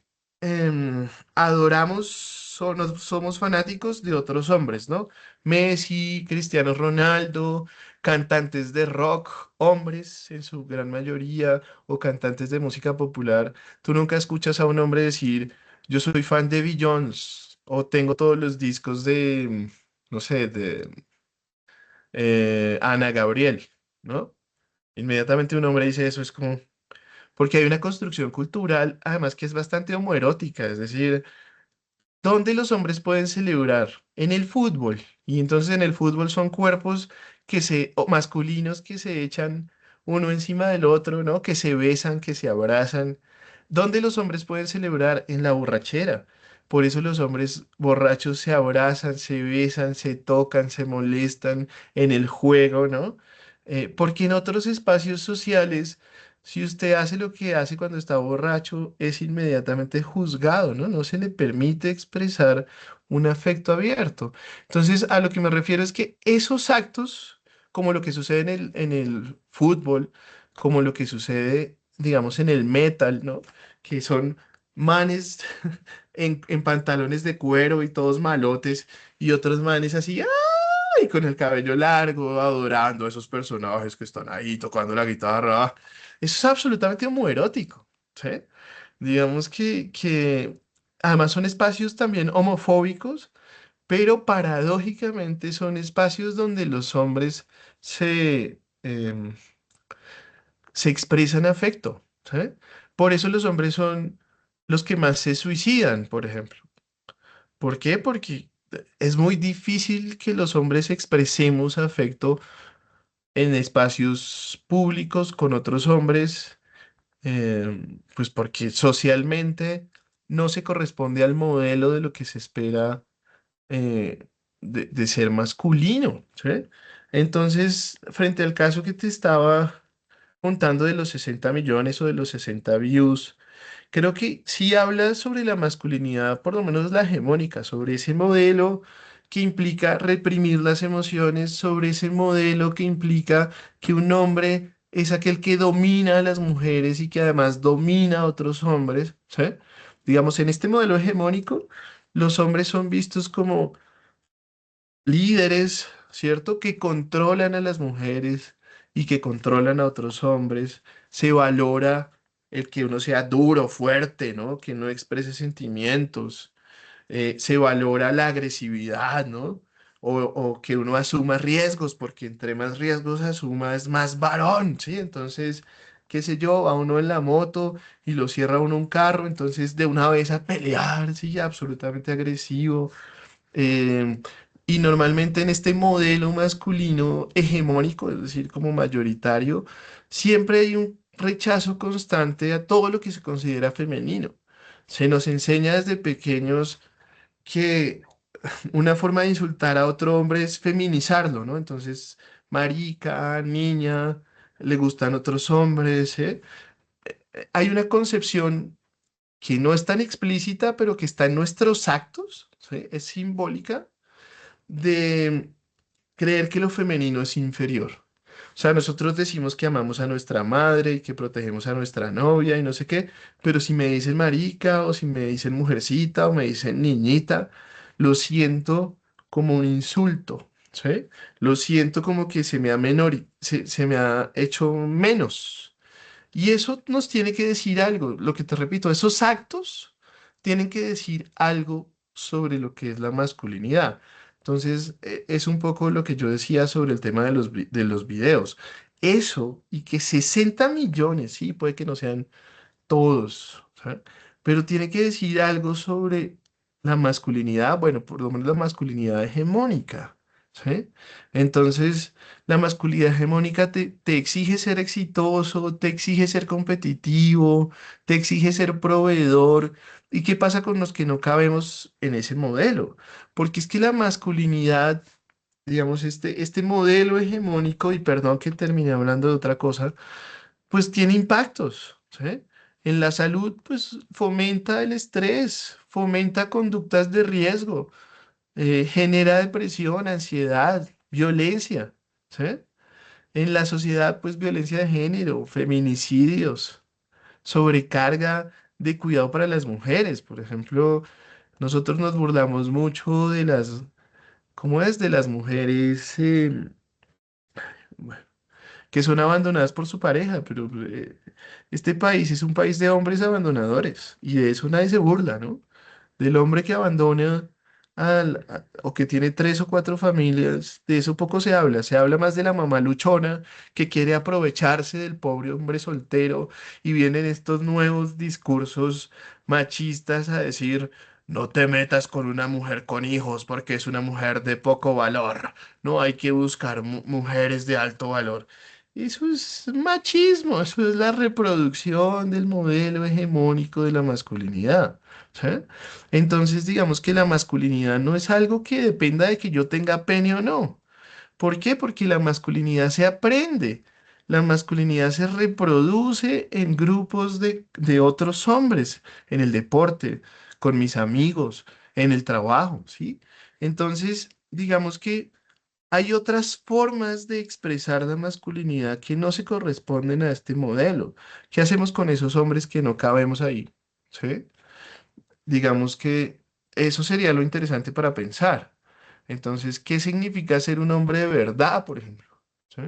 A: adoramos, somos fanáticos de otros hombres, ¿no? Messi, Cristiano Ronaldo, cantantes de rock, hombres en su gran mayoría, o cantantes de música popular. Tú nunca escuchas a un hombre decir, yo soy fan de Beyoncé, o tengo todos los discos de, no sé, de Ana Gabriel, ¿no? Inmediatamente un hombre dice eso, es como, porque hay una construcción cultural, además que es bastante homoerótica, es decir, ¿dónde los hombres pueden celebrar? En el fútbol. Y entonces en el fútbol son cuerpos o masculinos que se echan uno encima del otro, ¿no? Que se besan, que se abrazan. ¿Dónde los hombres pueden celebrar? En la borrachera. Por eso los hombres borrachos se abrazan, se besan, se tocan, se molestan en el juego, ¿no? Porque en otros espacios sociales, si usted hace lo que hace cuando está borracho, es inmediatamente juzgado, ¿no? No se le permite expresar un afecto abierto. Entonces, a lo que me refiero es que esos actos, como lo que sucede en el fútbol, como lo que sucede, digamos, en el metal, ¿no? Que son manes en pantalones de cuero y todos malotes, y otros manes así, ¡ay! Con el cabello largo, adorando a esos personajes que están ahí tocando la guitarra. Eso es absolutamente homoerótico, ¿sí? Digamos que además son espacios también homofóbicos, pero paradójicamente son espacios donde los hombres se expresan afecto, ¿sí? Por eso los hombres son los que más se suicidan, por ejemplo. ¿Por qué? Porque es muy difícil que los hombres expresemos afecto en espacios públicos con otros hombres, pues porque socialmente no se corresponde al modelo de lo que se espera de ser masculino, ¿sí? Entonces, frente al caso que te estaba contando de los 60 millones o de los 60 views, creo que sí habla sobre la masculinidad, por lo menos la hegemónica, sobre ese modelo que implica reprimir las emociones, sobre ese modelo que implica que un hombre es aquel que domina a las mujeres y que además domina a otros hombres, ¿sí? Digamos, en este modelo hegemónico, los hombres son vistos como líderes, ¿cierto? Que controlan a las mujeres y que controlan a otros hombres. Se valora el que uno sea duro, fuerte, ¿no? Que no exprese sentimientos. Se valora la agresividad, ¿no? O que uno asuma riesgos, porque entre más riesgos asuma es más varón, ¿sí? Entonces, qué sé yo, va uno en la moto y lo cierra uno un carro, entonces de una vez a pelear, sí, absolutamente agresivo. Em, y normalmente en este modelo masculino hegemónico, es decir, como mayoritario, siempre hay un rechazo constante a todo lo que se considera femenino. Se nos enseña desde pequeños que una forma de insultar a otro hombre es feminizarlo, ¿no? Entonces, marica, niña, le gustan otros hombres, ¿eh? Hay una concepción que no es tan explícita, pero que está en nuestros actos, ¿sí? Es simbólica de creer que lo femenino es inferior. O sea, nosotros decimos que amamos a nuestra madre y que protegemos a nuestra novia y no sé qué, pero si me dicen marica o si me dicen mujercita o me dicen niñita, lo siento como un insulto, ¿sí? Lo siento como que se me ha hecho menos. Y eso nos tiene que decir algo. Lo que te repito, esos actos tienen que decir algo sobre lo que es la masculinidad. Entonces, es un poco lo que yo decía sobre el tema de los videos. Eso, y que 60 millones, sí, puede que no sean todos, ¿sabes? Pero tiene que decir algo sobre la masculinidad, bueno, por lo menos la masculinidad hegemónica, ¿sí? Entonces, la masculinidad hegemónica te exige ser exitoso, te exige ser competitivo, te exige ser proveedor. ¿Y qué pasa con los que no cabemos en ese modelo? Porque es que la masculinidad, digamos, este modelo hegemónico, y perdón que terminé hablando de otra cosa, pues tiene impactos, ¿sí? En la salud, pues fomenta el estrés, fomenta conductas de riesgo, genera depresión, ansiedad, violencia, ¿sí? En la sociedad, pues violencia de género, feminicidios, sobrecarga de cuidado para las mujeres. Por ejemplo, nosotros nos burlamos mucho de las, ¿cómo es? De las mujeres, bueno, que son abandonadas por su pareja, pero este país es un país de hombres abandonadores y de eso nadie se burla, ¿no? Del hombre que abandona o que tiene tres o cuatro familias, de eso poco se habla más de la mamá luchona que quiere aprovecharse del pobre hombre soltero y vienen estos nuevos discursos machistas a decir... No te metas con una mujer con hijos porque es una mujer de poco valor. No hay que buscar mujeres de alto valor. Eso es machismo, eso es la reproducción del modelo hegemónico de la masculinidad. ¿Sí? Entonces, digamos que la masculinidad no es algo que dependa de que yo tenga pene o no. ¿Por qué? Porque la masculinidad se aprende. La masculinidad se reproduce en grupos de otros hombres, en el deporte, con mis amigos, en el trabajo, ¿sí? Entonces, digamos que hay otras formas de expresar la masculinidad que no se corresponden a este modelo. ¿Qué hacemos con esos hombres que no cabemos ahí? ¿Sí? Digamos que eso sería lo interesante para pensar. Entonces, ¿qué significa ser un hombre de verdad, por ejemplo? ¿Sí?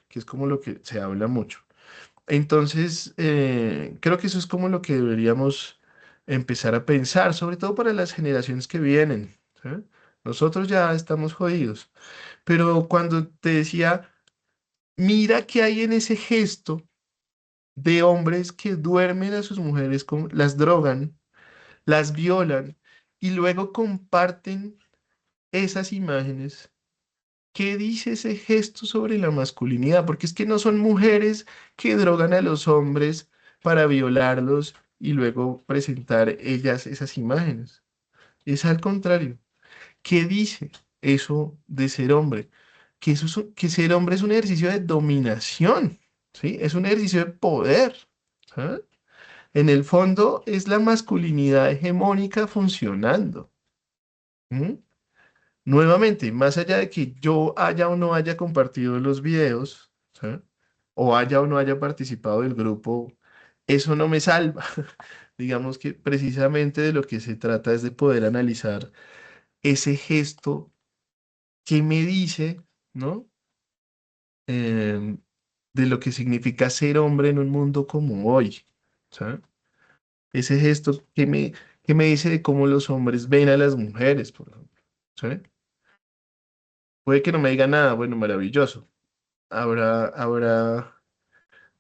A: Que es como lo que se habla mucho. Entonces, creo que eso es como lo que deberíamos empezar a pensar, sobre todo para las generaciones que vienen. ¿Sí? Nosotros ya estamos jodidos. Pero cuando te decía, mira qué hay en ese gesto de hombres que duermen a sus mujeres, las drogan, las violan y luego comparten esas imágenes. ¿Qué dice ese gesto sobre la masculinidad? Porque es que no son mujeres que drogan a los hombres para violarlos y luego presentar ellas esas imágenes. Es al contrario. ¿Qué dice eso de ser hombre? Que, que ser hombre es un ejercicio de dominación, ¿sí? Es un ejercicio de poder. ¿Ah? En el fondo es la masculinidad hegemónica funcionando. ¿Mm? Nuevamente, más allá de que yo haya o no haya compartido los videos, ¿sí? O haya o no haya participado del grupo, eso no me salva. Digamos que precisamente de lo que se trata es de poder analizar ese gesto que me dice, ¿no? Em, de lo que significa ser hombre en un mundo como hoy, ¿sí? Ese gesto que me dice de cómo los hombres ven a las mujeres, por ejemplo, ¿sí? Puede que no me diga nada, bueno, maravilloso. Habrá,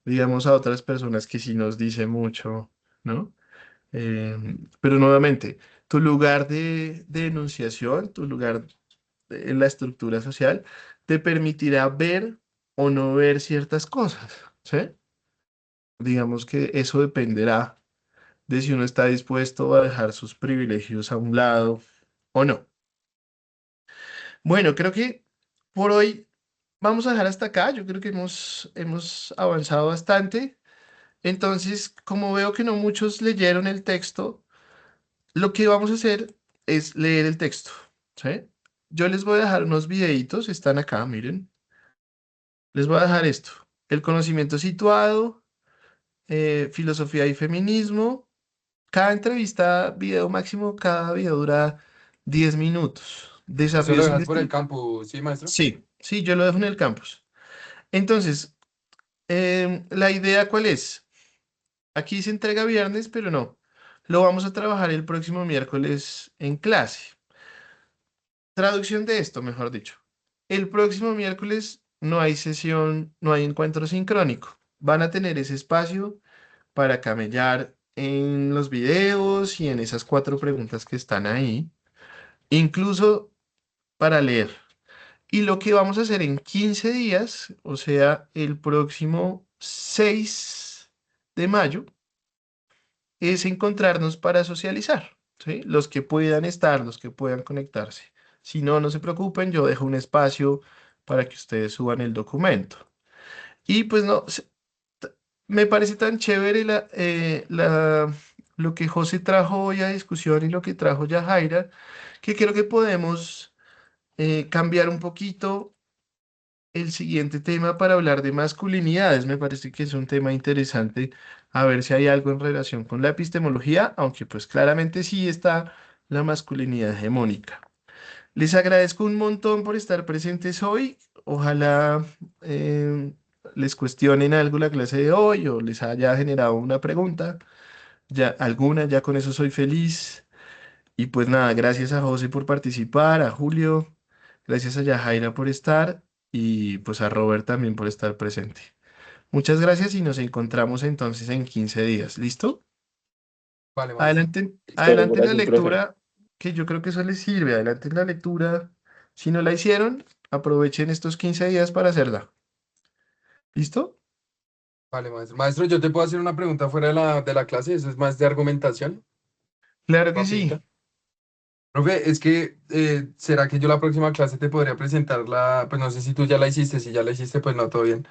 A: digamos, a otras personas que sí nos dice mucho, ¿no? Pero nuevamente, tu lugar de enunciación, tu lugar en la estructura social, te permitirá ver o no ver ciertas cosas, ¿sí? Digamos que eso dependerá de si uno está dispuesto a dejar sus privilegios a un lado o no. Bueno, creo que por hoy vamos a dejar hasta acá. Yo creo que hemos avanzado bastante. Entonces, como veo que no muchos leyeron el texto, lo que vamos a hacer es leer el texto, ¿sí? Yo les voy a dejar unos videitos, están acá, miren. Les voy a dejar esto. El conocimiento situado, filosofía y feminismo. Cada entrevista, video máximo, cada video dura 10 minutos.
B: Eso lo
A: Desafíos
B: dejas por el
A: investigativos.
B: campo, ¿sí, maestro?
A: Sí, sí, yo lo dejo en el campus. Entonces, la idea, ¿cuál es? Aquí se entrega viernes, pero no. lo vamos a trabajar el próximo miércoles en clase. Traducción de esto, mejor dicho. El próximo miércoles no hay sesión, no hay encuentro sincrónico. Van a tener ese espacio para camellar en los videos y en esas 4 preguntas que están ahí, incluso para leer. Y lo que vamos a hacer en 15 días, o sea, el próximo 6 de mayo, es encontrarnos para socializar, ¿sí? Los que puedan estar, los que puedan conectarse. Si no, no se preocupen, yo dejo un espacio para que ustedes suban el documento. Y pues no, me parece tan chévere lo que José trajo hoy a discusión y lo que trajo Yajaira, que creo que podemos cambiar un poquito el siguiente tema para hablar de masculinidades. Me parece que es un tema interesante, a ver si hay algo en relación con la epistemología, aunque pues claramente sí está la masculinidad hegemónica. Les agradezco un montón por estar presentes hoy. Ojalá eh, les cuestionen algo la clase de hoy o les haya generado una pregunta, ya alguna, ya con eso soy feliz. Y pues nada, gracias a José por participar, a Julio, gracias a Yajaira por estar y pues a Robert también por estar presente. Muchas gracias y nos encontramos entonces en 15 días. ¿Listo?
B: Vale, maestro.
A: Adelante,
E: Listo,
A: adelante en la
E: gracias, profe.
A: lectura, que yo creo que eso les sirve. Adelante en la lectura. Si no la hicieron, aprovechen estos 15 días para hacerla. ¿Listo?
B: Vale, maestro. Maestro, yo te puedo hacer una pregunta fuera de la clase, eso es más de argumentación,
A: Claro que sí.
B: rapidita. Profe, es que, ¿será que yo la próxima clase te podría presentar pues no sé si tú ya la hiciste, si ya la hiciste, pues no, todo bien.